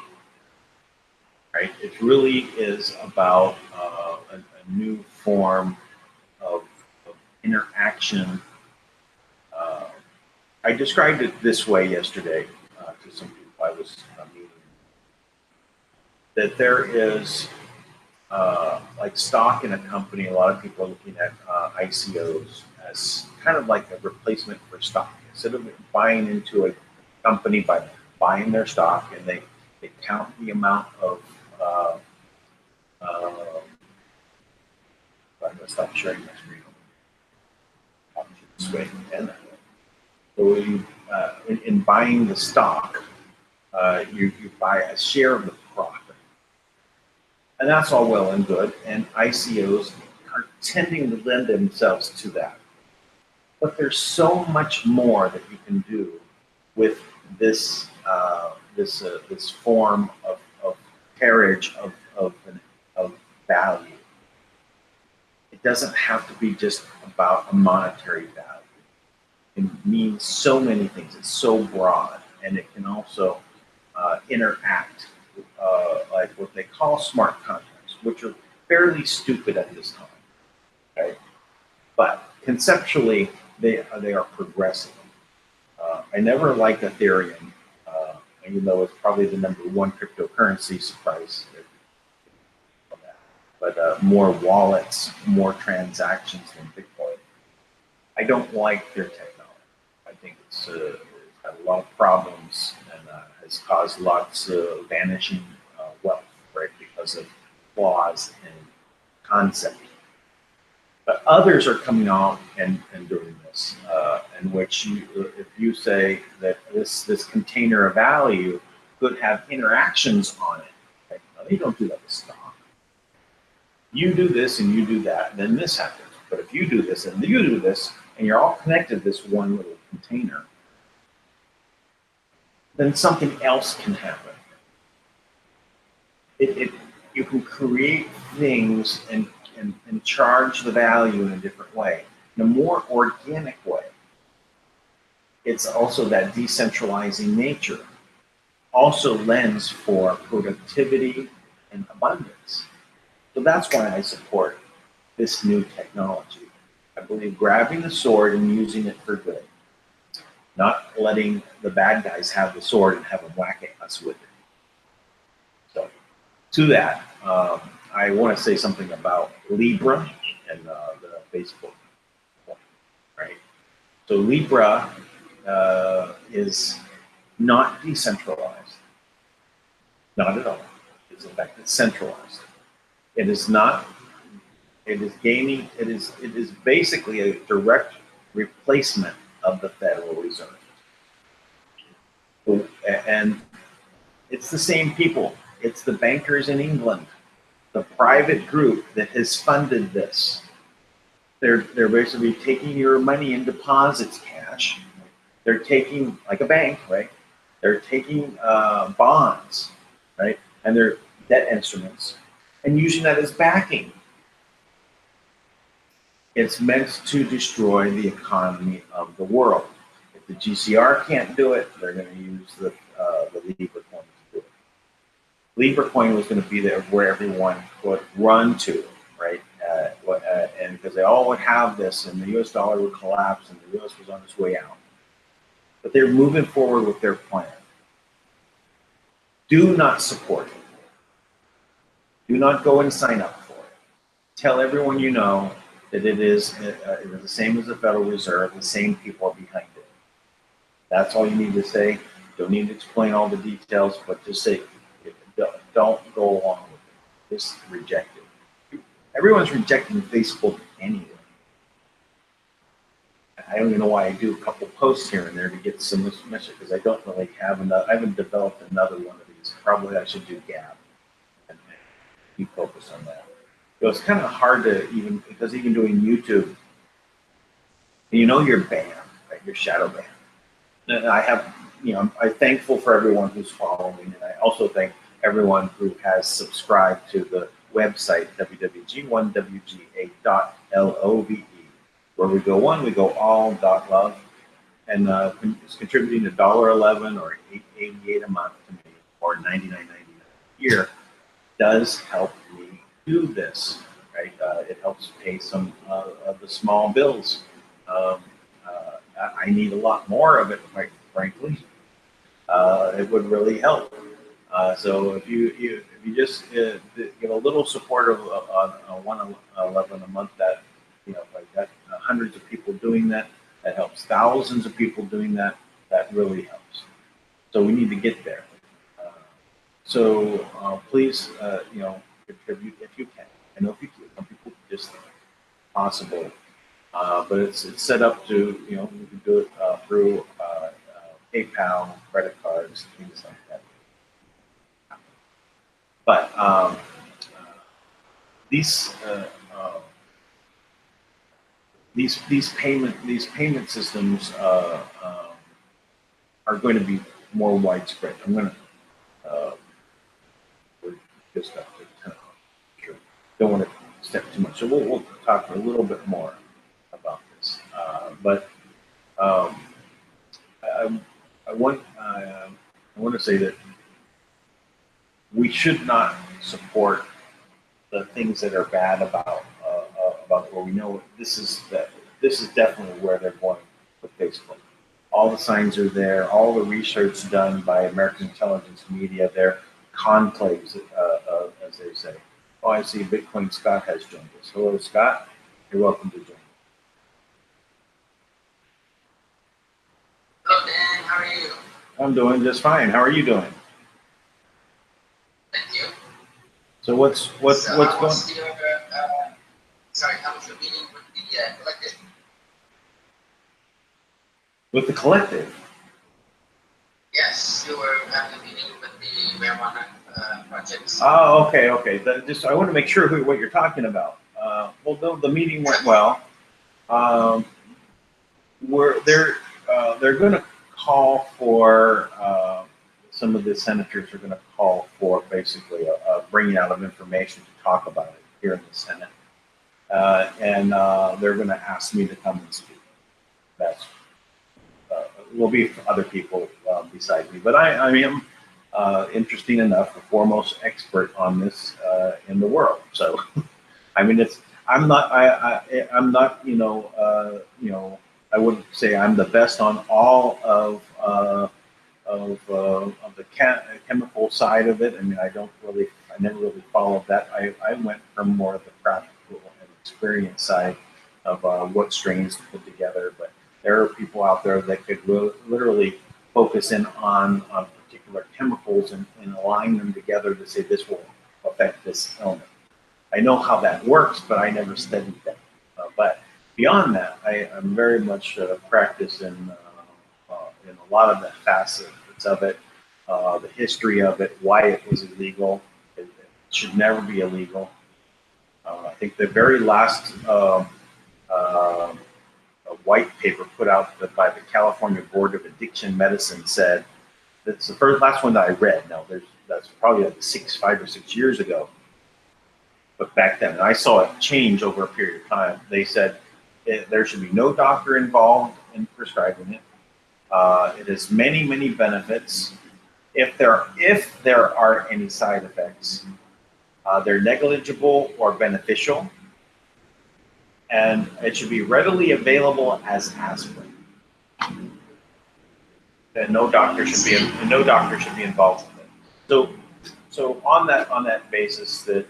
right? It really is about a new form of interaction. I described it this way yesterday to some people I was meeting, that there is like stock in a company. A lot of people are looking at ICOs as kind of like a replacement for stock. Instead of buying into a company by buying their stock, and they count the amount of I'm going to stop sharing my screen. This way. And so you, in buying the stock, you buy a share of the profit. And that's all well and good. And ICOs are tending to lend themselves to that. But there's so much more that you can do with this this form of carriage of value. It doesn't have to be just about a monetary value. It means so many things. It's so broad, and it can also interact like what they call smart contracts, which are fairly stupid at this time. Okay, but conceptually they are progressive. I never liked Ethereum even though it's probably the #1 cryptocurrency, surprise. But more wallets, more transactions than Bitcoin. I don't like their technology. I think it's had a lot of problems and has caused lots of vanishing wealth, right, because of flaws in concept. But others are coming out and doing this, in which if you say that this container of value could have interactions on it, right? Now, they don't do that with stock. You do this and you do that, and then this happens. But if you do this and you do this, and you're all connected to this one little container, then something else can happen. You can create things and charge the value in a different way, in a more organic way. It's also that decentralizing nature also lends for productivity and abundance. So that's why I support this new technology. I believe grabbing the sword and using it for good, not letting the bad guys have the sword and have them whack at us with it. So to that, I want to say something about Libra and the Facebook point, right? So Libra is not decentralized, not at all. It's in fact it's centralized. It is not. It is gaining. It is basically a direct replacement of the Federal Reserve, and it's the same people. It's the bankers in England, the private group that has funded this. They're basically taking your money in deposits, cash. They're taking, like a bank, right? They're taking bonds, right? And they're debt instruments, and using that as backing. It's meant to destroy the economy of the world. If the GCR can't do it, they're going to use the Libra coin to do it. Libra coin was going to be there where everyone would run to, right? And because they all would have this, and the U.S. dollar would collapse, and the U.S. was on its way out. But they're moving forward with their plan. Do not support it. Do not go and sign up for it. Tell everyone you know that it is the same as the Federal Reserve, the same people are behind it. That's all you need to say. Don't need to explain all the details, but just say, don't go along with it. Just reject it. Everyone's rejecting Facebook anyway. I don't even know why I do a couple posts here and there to get some message, because I don't really have enough. I haven't developed another one of these. Probably I should do Gab and keep focus on that. It's kind of hard to even, because even doing YouTube, you know you're banned, right? You're shadow banned. And I have, I'm thankful for everyone who's following, and I also thank everyone who has subscribed to the website, www.g1wga.love, where we go all.love, and it's contributing $1.11 or $8.88 a month to me, or $99.99 a year, does help me do this, right? It helps pay some of the small bills. I need a lot more of it, quite frankly. It would really help. So if you just give a little support of $1.11 a month, that if I got hundreds of people doing that, that helps. Thousands of people doing that, that really helps. So we need to get there. So please, contribute if you can. I know if you can. Some people just possible, but it's set up to you can do it through PayPal, credit cards, things like that. But these payment systems are going to be more widespread. I'm going to just have to don't want to step too much, so we'll talk a little bit more about this. But I want to say that we should not support the things that are bad about where we know this is definitely where they're going with Facebook. All the signs are there. All the research done by American intelligence media. They're conclaves, as they say. Oh, I see Bitcoin Scott has joined us. Hello, Scott. You're welcome to join. Hello, Dan. How are you? I'm doing just fine. How are you doing? Thank you. So what's going? How was your meeting with the collective? With the collective? Yes, you were having a meeting with the marijuana projects. Oh, okay. I want to make sure what you're talking about. Well, the meeting went well. They're going to call for some of the senators are going to call for basically a bringing out of information to talk about it here in the Senate, and they're going to ask me to come and speak. That's will be other people beside me, but I am interesting enough, the foremost expert on this in the world. So, I mean, I'm not I wouldn't say I'm the best on all of the chemical side of it. I mean, I never really followed that. I went from more of the practical and experience side of what strains to put together. But there are people out there that could literally focus in on particular chemicals and align them together to say this will affect this element. I know how that works, but I never studied that. But beyond that, I'm very much practiced in a lot of the facets of it, the history of it, why it was illegal. It should never be illegal. I think the very last white paper put out by the California Board of Addiction Medicine said, that's the last one that I read. Now, that's probably like 5 or 6 years ago. But back then, and I saw it change over a period of time. They said there should be no doctor involved in prescribing it. It has many, many benefits. If there are any side effects, they're negligible or beneficial, and it should be readily available as aspirin. And no doctor should be involved with it. So on that basis, that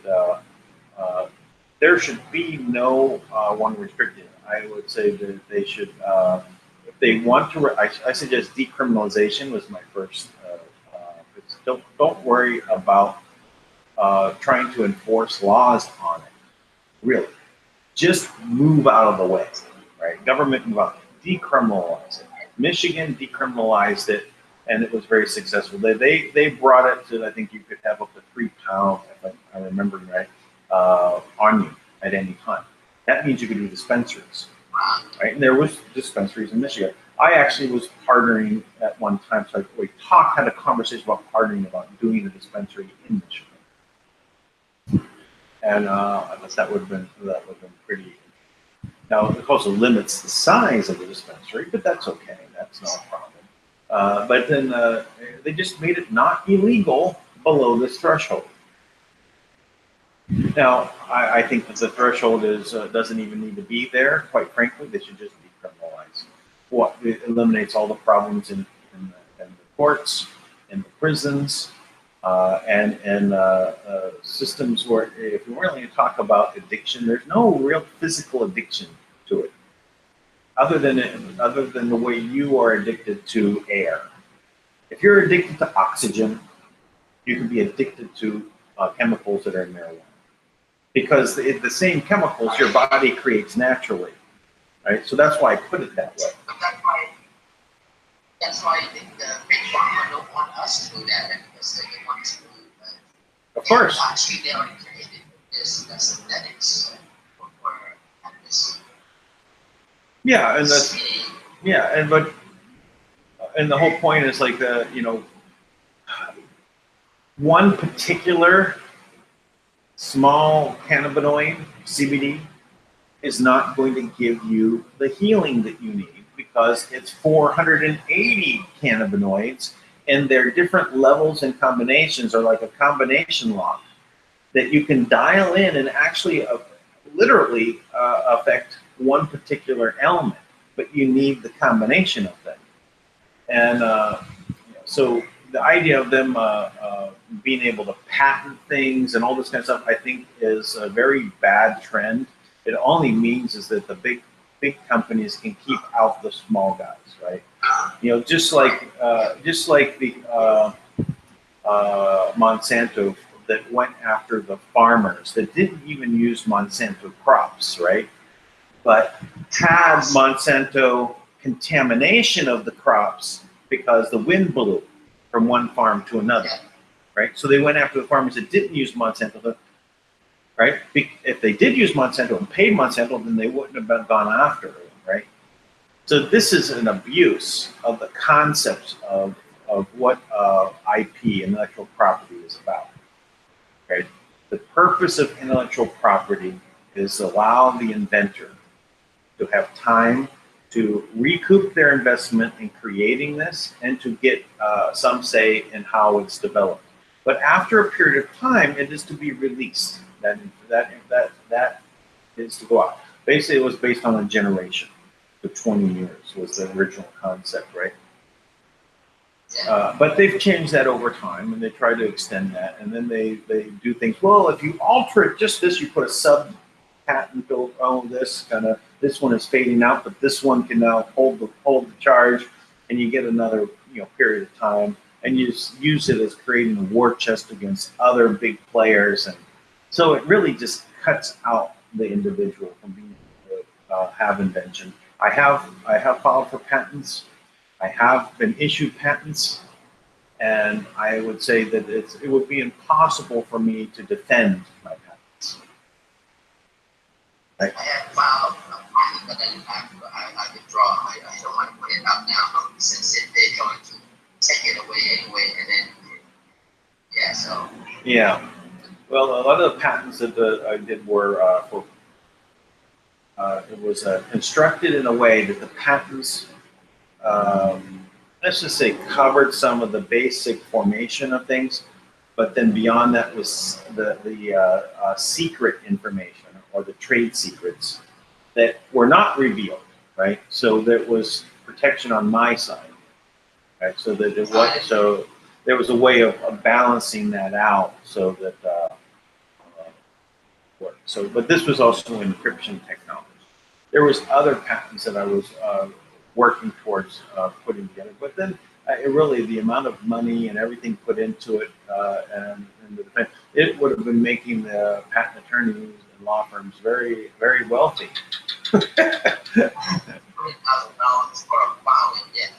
there should be no one restricted. I would say that they should, if they want to, I suggest decriminalization was my first. Don't worry about trying to enforce laws on it. Really, just move out of the way, right? Government move out, decriminalize it. Michigan decriminalized it, and it was very successful. They brought it to, I think you could have up to 3 pounds, if I remember right, on you at any time. That means you could do dispensaries, right? And there was dispensaries in Michigan. I actually was partnering at one time, so we had a conversation about partnering about doing a dispensary in Michigan, and I guess that would have been pretty. Now it also limits the size of the dispensary, but that's okay. That's not a problem. But then they just made it not illegal below this threshold. Now, I think that the threshold doesn't even need to be there. Quite frankly, they should just decriminalize. It eliminates all the problems in the courts, in the prisons, and systems where, if we're really going to talk about addiction, there's no real physical addiction to it, other than the way you are addicted to air. If you're addicted to oxygen, you can be addicted to chemicals that are in marijuana. Because the same chemicals your body creates naturally, right? So that's why I put it that way. But that's why the big pharma don't want us to do that, because they want to. Of course. Actually, they already created this synthetics for this. Yeah, and and the whole point is like one particular small cannabinoid, CBD, is not going to give you the healing that you need, because it's 480 cannabinoids, and their different levels and combinations are like a combination lock that you can dial in and actually literally affect one particular element, but you need the combination of them. And so the idea of them being able to patent things and all this kind of stuff, I think, is a very bad trend. It only means is that the big companies can keep out the small guys, right? You know, just like the Monsanto that went after the farmers that didn't even use Monsanto crops, right? But had Monsanto contamination of the crops because the wind blew from one farm to another, right? So they went after the farmers that didn't use Monsanto, right? If they did use Monsanto and paid Monsanto, then they wouldn't have gone after them, right? So this is an abuse of the concepts of what IP, intellectual property, is about, right? The purpose of intellectual property is to allow the inventor to have time to recoup their investment in creating this and to get some say in how it's developed. But after a period of time, it is to be released. That is to go out. Basically, it was based on a generation. So 20 years was the original concept, right? But they've changed that over time, and they try to extend that, and then they do things. Well, if you alter it just this, you put a sub patent built. Oh, this one is fading out, but this one can now hold the charge, and you get another period of time, and you just use it as creating a war chest against other big players, and so it really just cuts out the individual from being able to have invention. I have filed for patents. I have been issued patents, and I would say that it would be impossible for me to defend my patents. Right. I have filed a patent, but then I withdraw. I don't want to put it out now since they're going to take it away anyway, and then so. Yeah. Well, a lot of the patents that I did were for. It was constructed in a way that the patents, let's just say, covered some of the basic formation of things, but then beyond that was the secret information or the trade secrets that were not revealed, right? So there was protection on my side, right? So that it was, so there was a way of balancing that out so that worked. So, but this was also encryption technology. There was other patents that I was working towards putting together, but then really the amount of money and everything put into it, and the defense, it would have been making the patent attorneys and law firms very, very wealthy. $20,000 for a filing, yeah.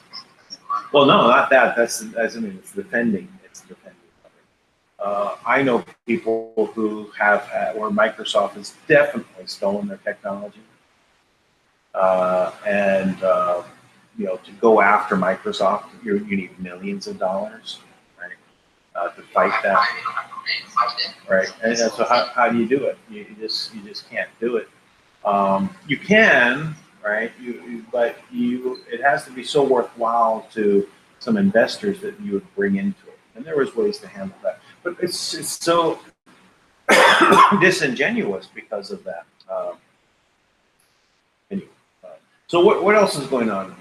Well, no, not that. It's defending. It's defending. I know people who have, where Microsoft has definitely stolen their technology. To go after Microsoft, you need millions of dollars, right, to fight that, right? And so how do you do it? You just can't do it. You can, right? But it has to be so worthwhile to some investors that you would bring into it. And there was ways to handle that, but it's so disingenuous because of that. Anyway, so what else is going on?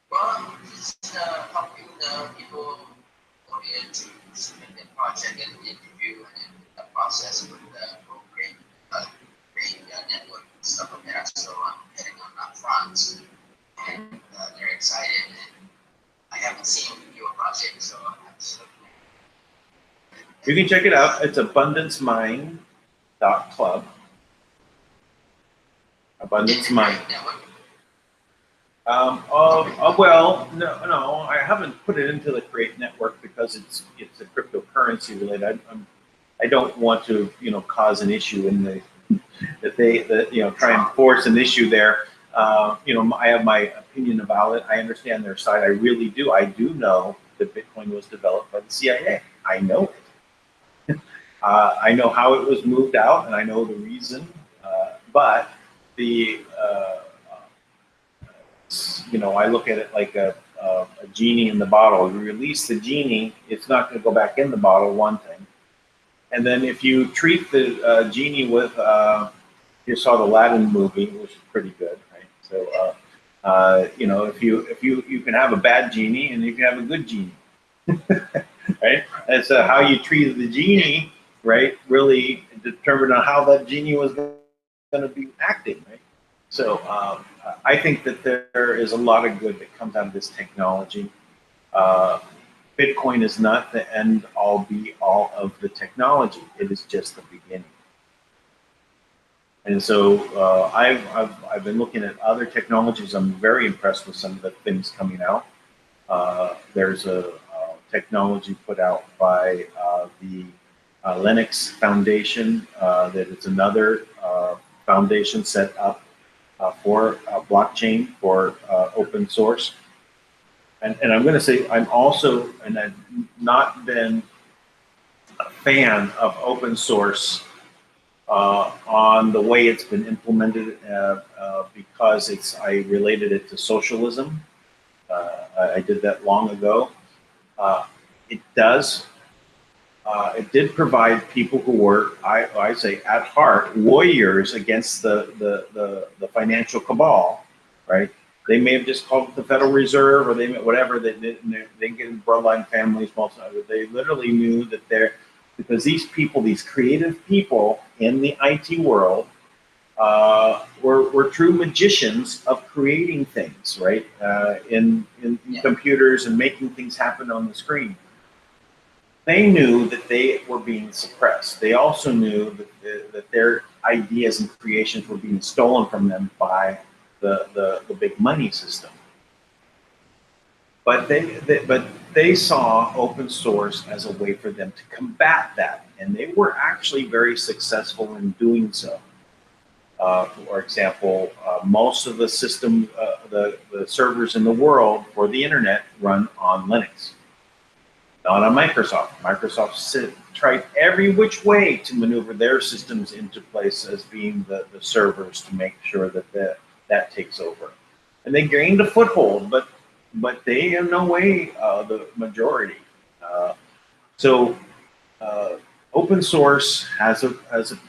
Well, just helping people go into submit their project and interview and the process with the great network and stuff like that. So I'm getting on that front, and they're excited. And I haven't seen your project, so I'm absolutely. You can check it out. It's abundancemind.club. Abundance Mind. Well, no, I haven't put it into the Create Network because it's a cryptocurrency related. I don't want to, cause an issue in try and force an issue there. I have my opinion about it. I understand their side. I really do. I do know that Bitcoin was developed by the CIA. I know it. I know how it was moved out, and I know the reason. But I look at it like a genie in the bottle. You release the genie, it's not going to go back in the bottle, one thing. And then if you treat the genie with, you saw the Aladdin movie, which is pretty good, right? So You know, if you can have a bad genie and you can have a good genie, right? And so how you treated the genie, right, really determined on how that genie was going to be acting, right? So I think that there is a lot of good that comes out of this technology. Bitcoin is not the end all be all of the technology. It is just the beginning. And so I've been looking at other technologies. I'm very impressed with some of the things coming out. There's a technology put out by the Linux Foundation that it's another foundation set up for blockchain, for open source. And I'm going to say I'm also, and I've not been a fan of open source on the way it's been implemented because I related it to socialism. I did that long ago. It did provide people who were, I say, at heart, warriors against the financial cabal, right? They may have just called it the Federal Reserve, or they whatever. They get bloodline families. They literally knew that because these people, these creative people in the IT world, were true magicians of creating things, right? In computers and making things happen on the screen. They knew that they were being suppressed. They also knew that their ideas and creations were being stolen from them by the big money system. But they saw open source as a way for them to combat that, and they were actually very successful in doing so. For example, most of the system, the servers in the world for the internet run on Linux, not on Microsoft. Microsoft tried every which way to maneuver their systems into place as being the servers to make sure that that takes over. And they gained a foothold, but they in no way the majority. So open source has a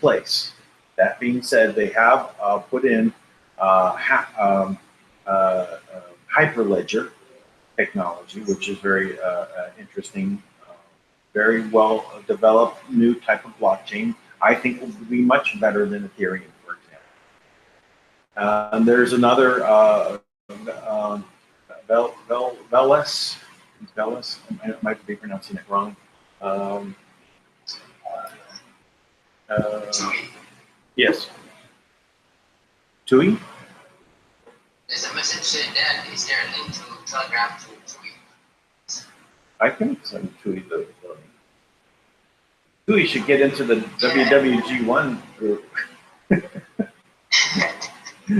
place. That being said, they have put in Hyperledger technology, which is very interesting, very well developed new type of blockchain. I think will be much better than Ethereum, for example. And there's another Veles. I might be pronouncing it wrong. Yes. TUI? There's a message saying that is there a link to Telegram to TUI? I can send TUI the link. TUI should get into the WWG1 group. Again, the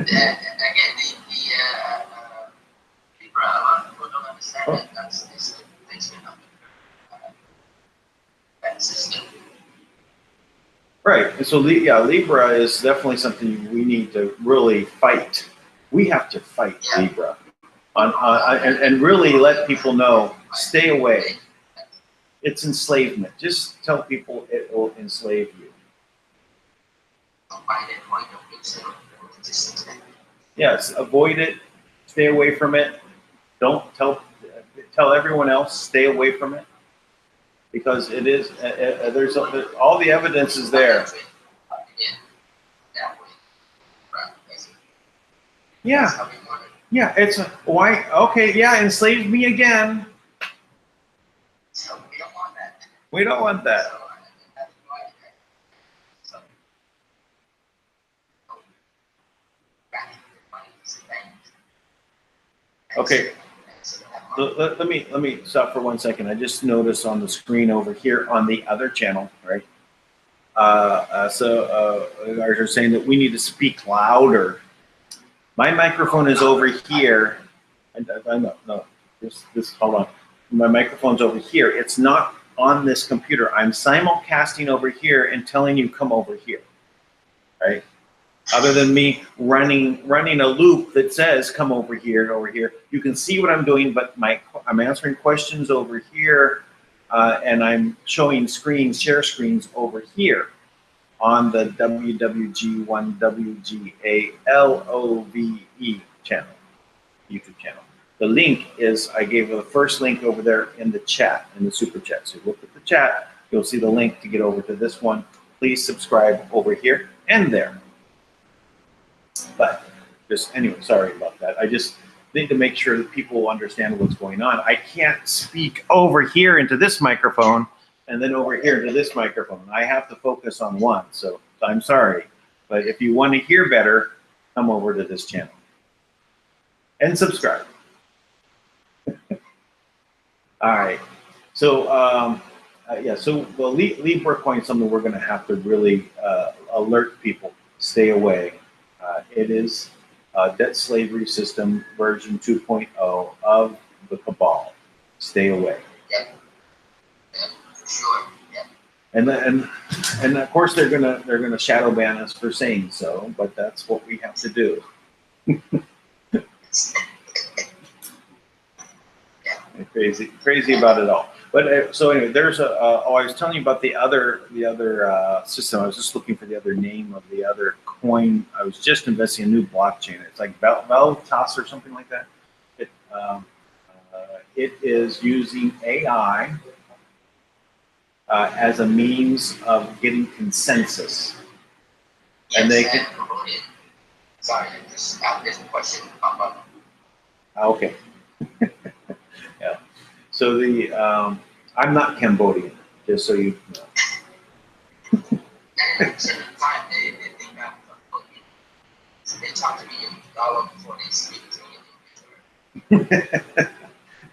Libra, a lot of people don't understand that that's this thing's been up that system. Right, and so Libra is definitely something we need to really fight. We have to fight Libra, and really let people know, stay away. It's enslavement. Just tell people it will enslave you. Yes, avoid it. Stay away from it. Don't tell everyone else. Stay away from it. Because it is, there's all the evidence is there. Yeah, yeah. It's why? Okay, yeah. Enslave me again. So we don't want that. We don't want that. Okay. Let me stop for 1 second. I just noticed on the screen over here on the other channel, right? They're saying that we need to speak louder. My microphone is over here. No, this. Hold on. My microphone's over here. It's not on this computer. I'm simulcasting over here and telling you come over here, right? Other than me running a loop that says come over here and over here. You can see what I'm doing, but I'm answering questions over here, and I'm showing share screens over here on the WWG1WGALOVE channel. YouTube channel. The link is, I gave the first link over there in the chat, in the super chat. So look at the chat, you'll see the link to get over to this one. Please subscribe over here and there. But just anyway, sorry about that. I just need to make sure that people understand what's going on. I can't speak over here into this microphone and then over here to this microphone. I have to focus on one, so I'm sorry. But if you want to hear better, come over to this channel and subscribe. All right, so yeah, so the Libra coin is something we're going to have to really alert people, stay away. It is debt slavery system version 2.0 of the cabal. Stay away. Yep. Yep, for sure. Yep. And of course they're gonna shadow ban us for saying so, but that's what we have to do. Crazy about it all. But so anyway, there's a. Oh, I was telling you about the other system. I was just looking for the other name of the other coin. I was just investing in a new blockchain. It's like Veltas or something like that. It is using AI as a means of getting consensus, Yes, and they can. Sorry, just got this question pop up. Okay. Yeah. So the I'm not Cambodian, just so you know. And at the time, they think that they talk to me in Tagalog before they speak to me in English.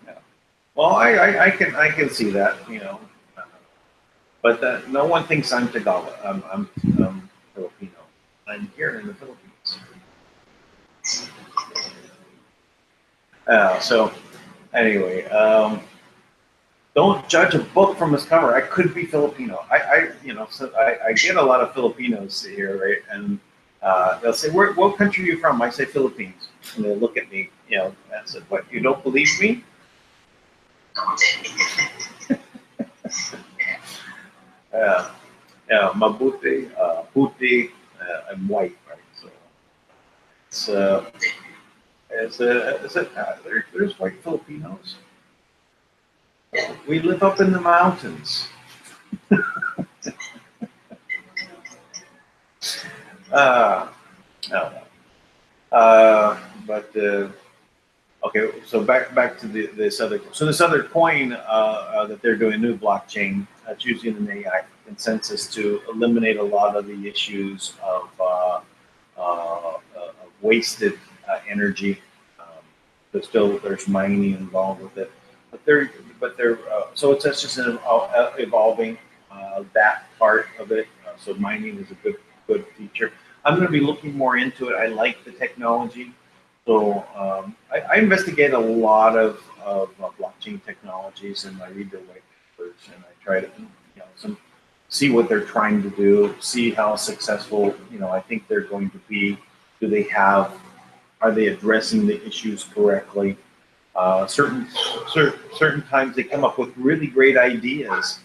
Yeah. Well, I can see that, you know, but no one thinks I'm Tagalog. I'm Filipino. I'm here in the Philippines. So anyway, don't judge a book from its cover. I could be Filipino. You know, so I get a lot of Filipinos here, right? And they'll say, "What country are you from?" I say Philippines, and they look at me, you know, and say, "What? You don't believe me?" Yeah, mabuti, puti, I'm white, right? So there's white Filipinos. We live up in the mountains. No. But okay, so back to this other. So this other coin that they're doing, new blockchain, that's using an AI consensus to eliminate a lot of the issues of wasted energy. But still, there's mining involved with it. But they're so it's just evolving that part of it. So mining is a good feature. I'm going to be looking more into it. I like the technology. So I investigate a lot of blockchain technologies, and I read their white papers, and I try to see what they're trying to do, see how successful I think they're going to be. Are they addressing the issues correctly? Certain times they come up with really great ideas,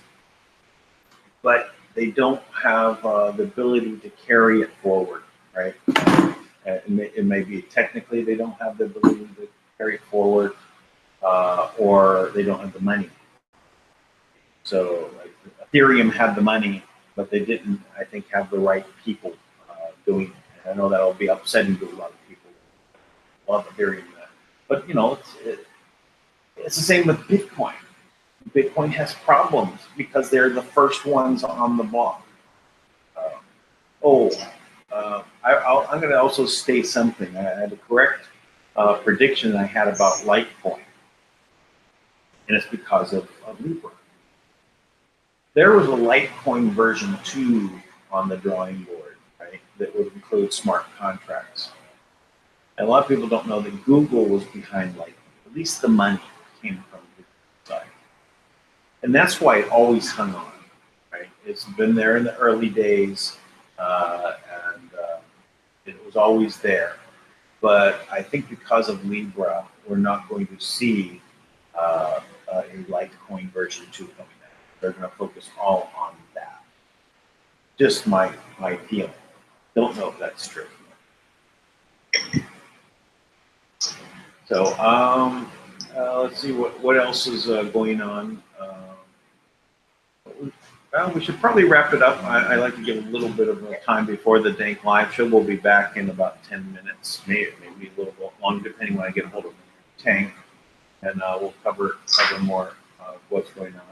but they don't have the ability to carry it forward, right? It may be technically they don't have the ability to carry it forward, or they don't have the money. So like, Ethereum had the money, but they didn't, I think, have the right people doing it. And I know that'll be upsetting to a lot of people. Love Ethereum, but it's the same with Bitcoin. Bitcoin has problems because they're the first ones on the block. I'm going to also state something. I had a correct prediction I had about Litecoin, and it's because of Libra. There was a Litecoin version 2 on the drawing board, right, that would include smart contracts. And a lot of people don't know that Google was behind Litecoin. At least the money came from the side. And that's why it always hung on, right? It's been there in the early days, and it was always there. But I think because of Libra, we're not going to see a Litecoin version 2 coming out. They're going to focus all on that. Just my feeling. Don't know if that's true. So let's see what else is going on. Well, we should probably wrap it up. I like to give a little bit of time before the Dank live show. We'll be back in about 10 minutes, maybe a little bit longer, depending when I get a hold of Tank, and we'll cover more of what's going on.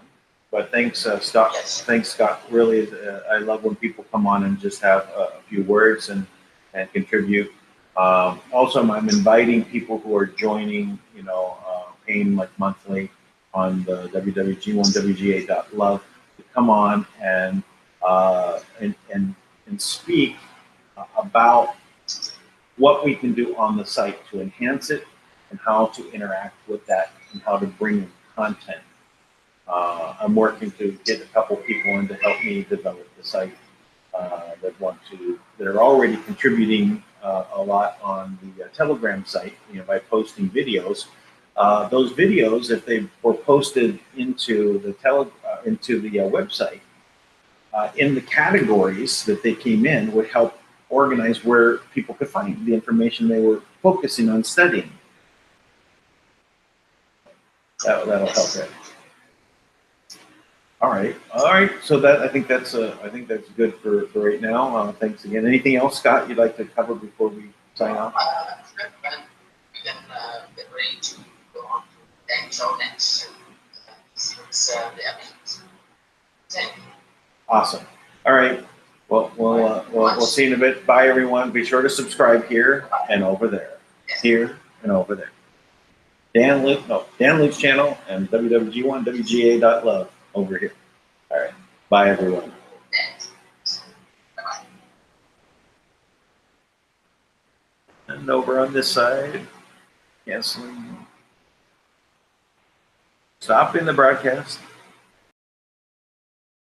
But thanks, Scott. Yes. Thanks, Scott. Really, I love when people come on and just have a few words and contribute. Also, I'm inviting people who are joining, paying like monthly on the www.g1wga.love to come on and speak about what we can do on the site to enhance it and how to interact with that and how to bring in content. I'm working to get a couple people in to help me develop the site that are already contributing a lot on the Telegram site, by posting videos. Those videos, if they were posted into the website, in the categories that they came in, would help organize where people could find the information they were focusing on studying. That'll help it. All right. So I think that's good for right now. Thanks again. Anything else, Scott, you'd like to cover before we sign off? We can get ready to go on to the Dank show next. Since the episodes. Awesome. All right. Well, we'll see you in a bit. Bye, everyone. Be sure to subscribe here and over there. Here and over there. Dan Lutz channel and www.g1wga.love over here. All right. Bye, everyone. Bye-bye. And over on this side, canceling. Stopping the broadcast.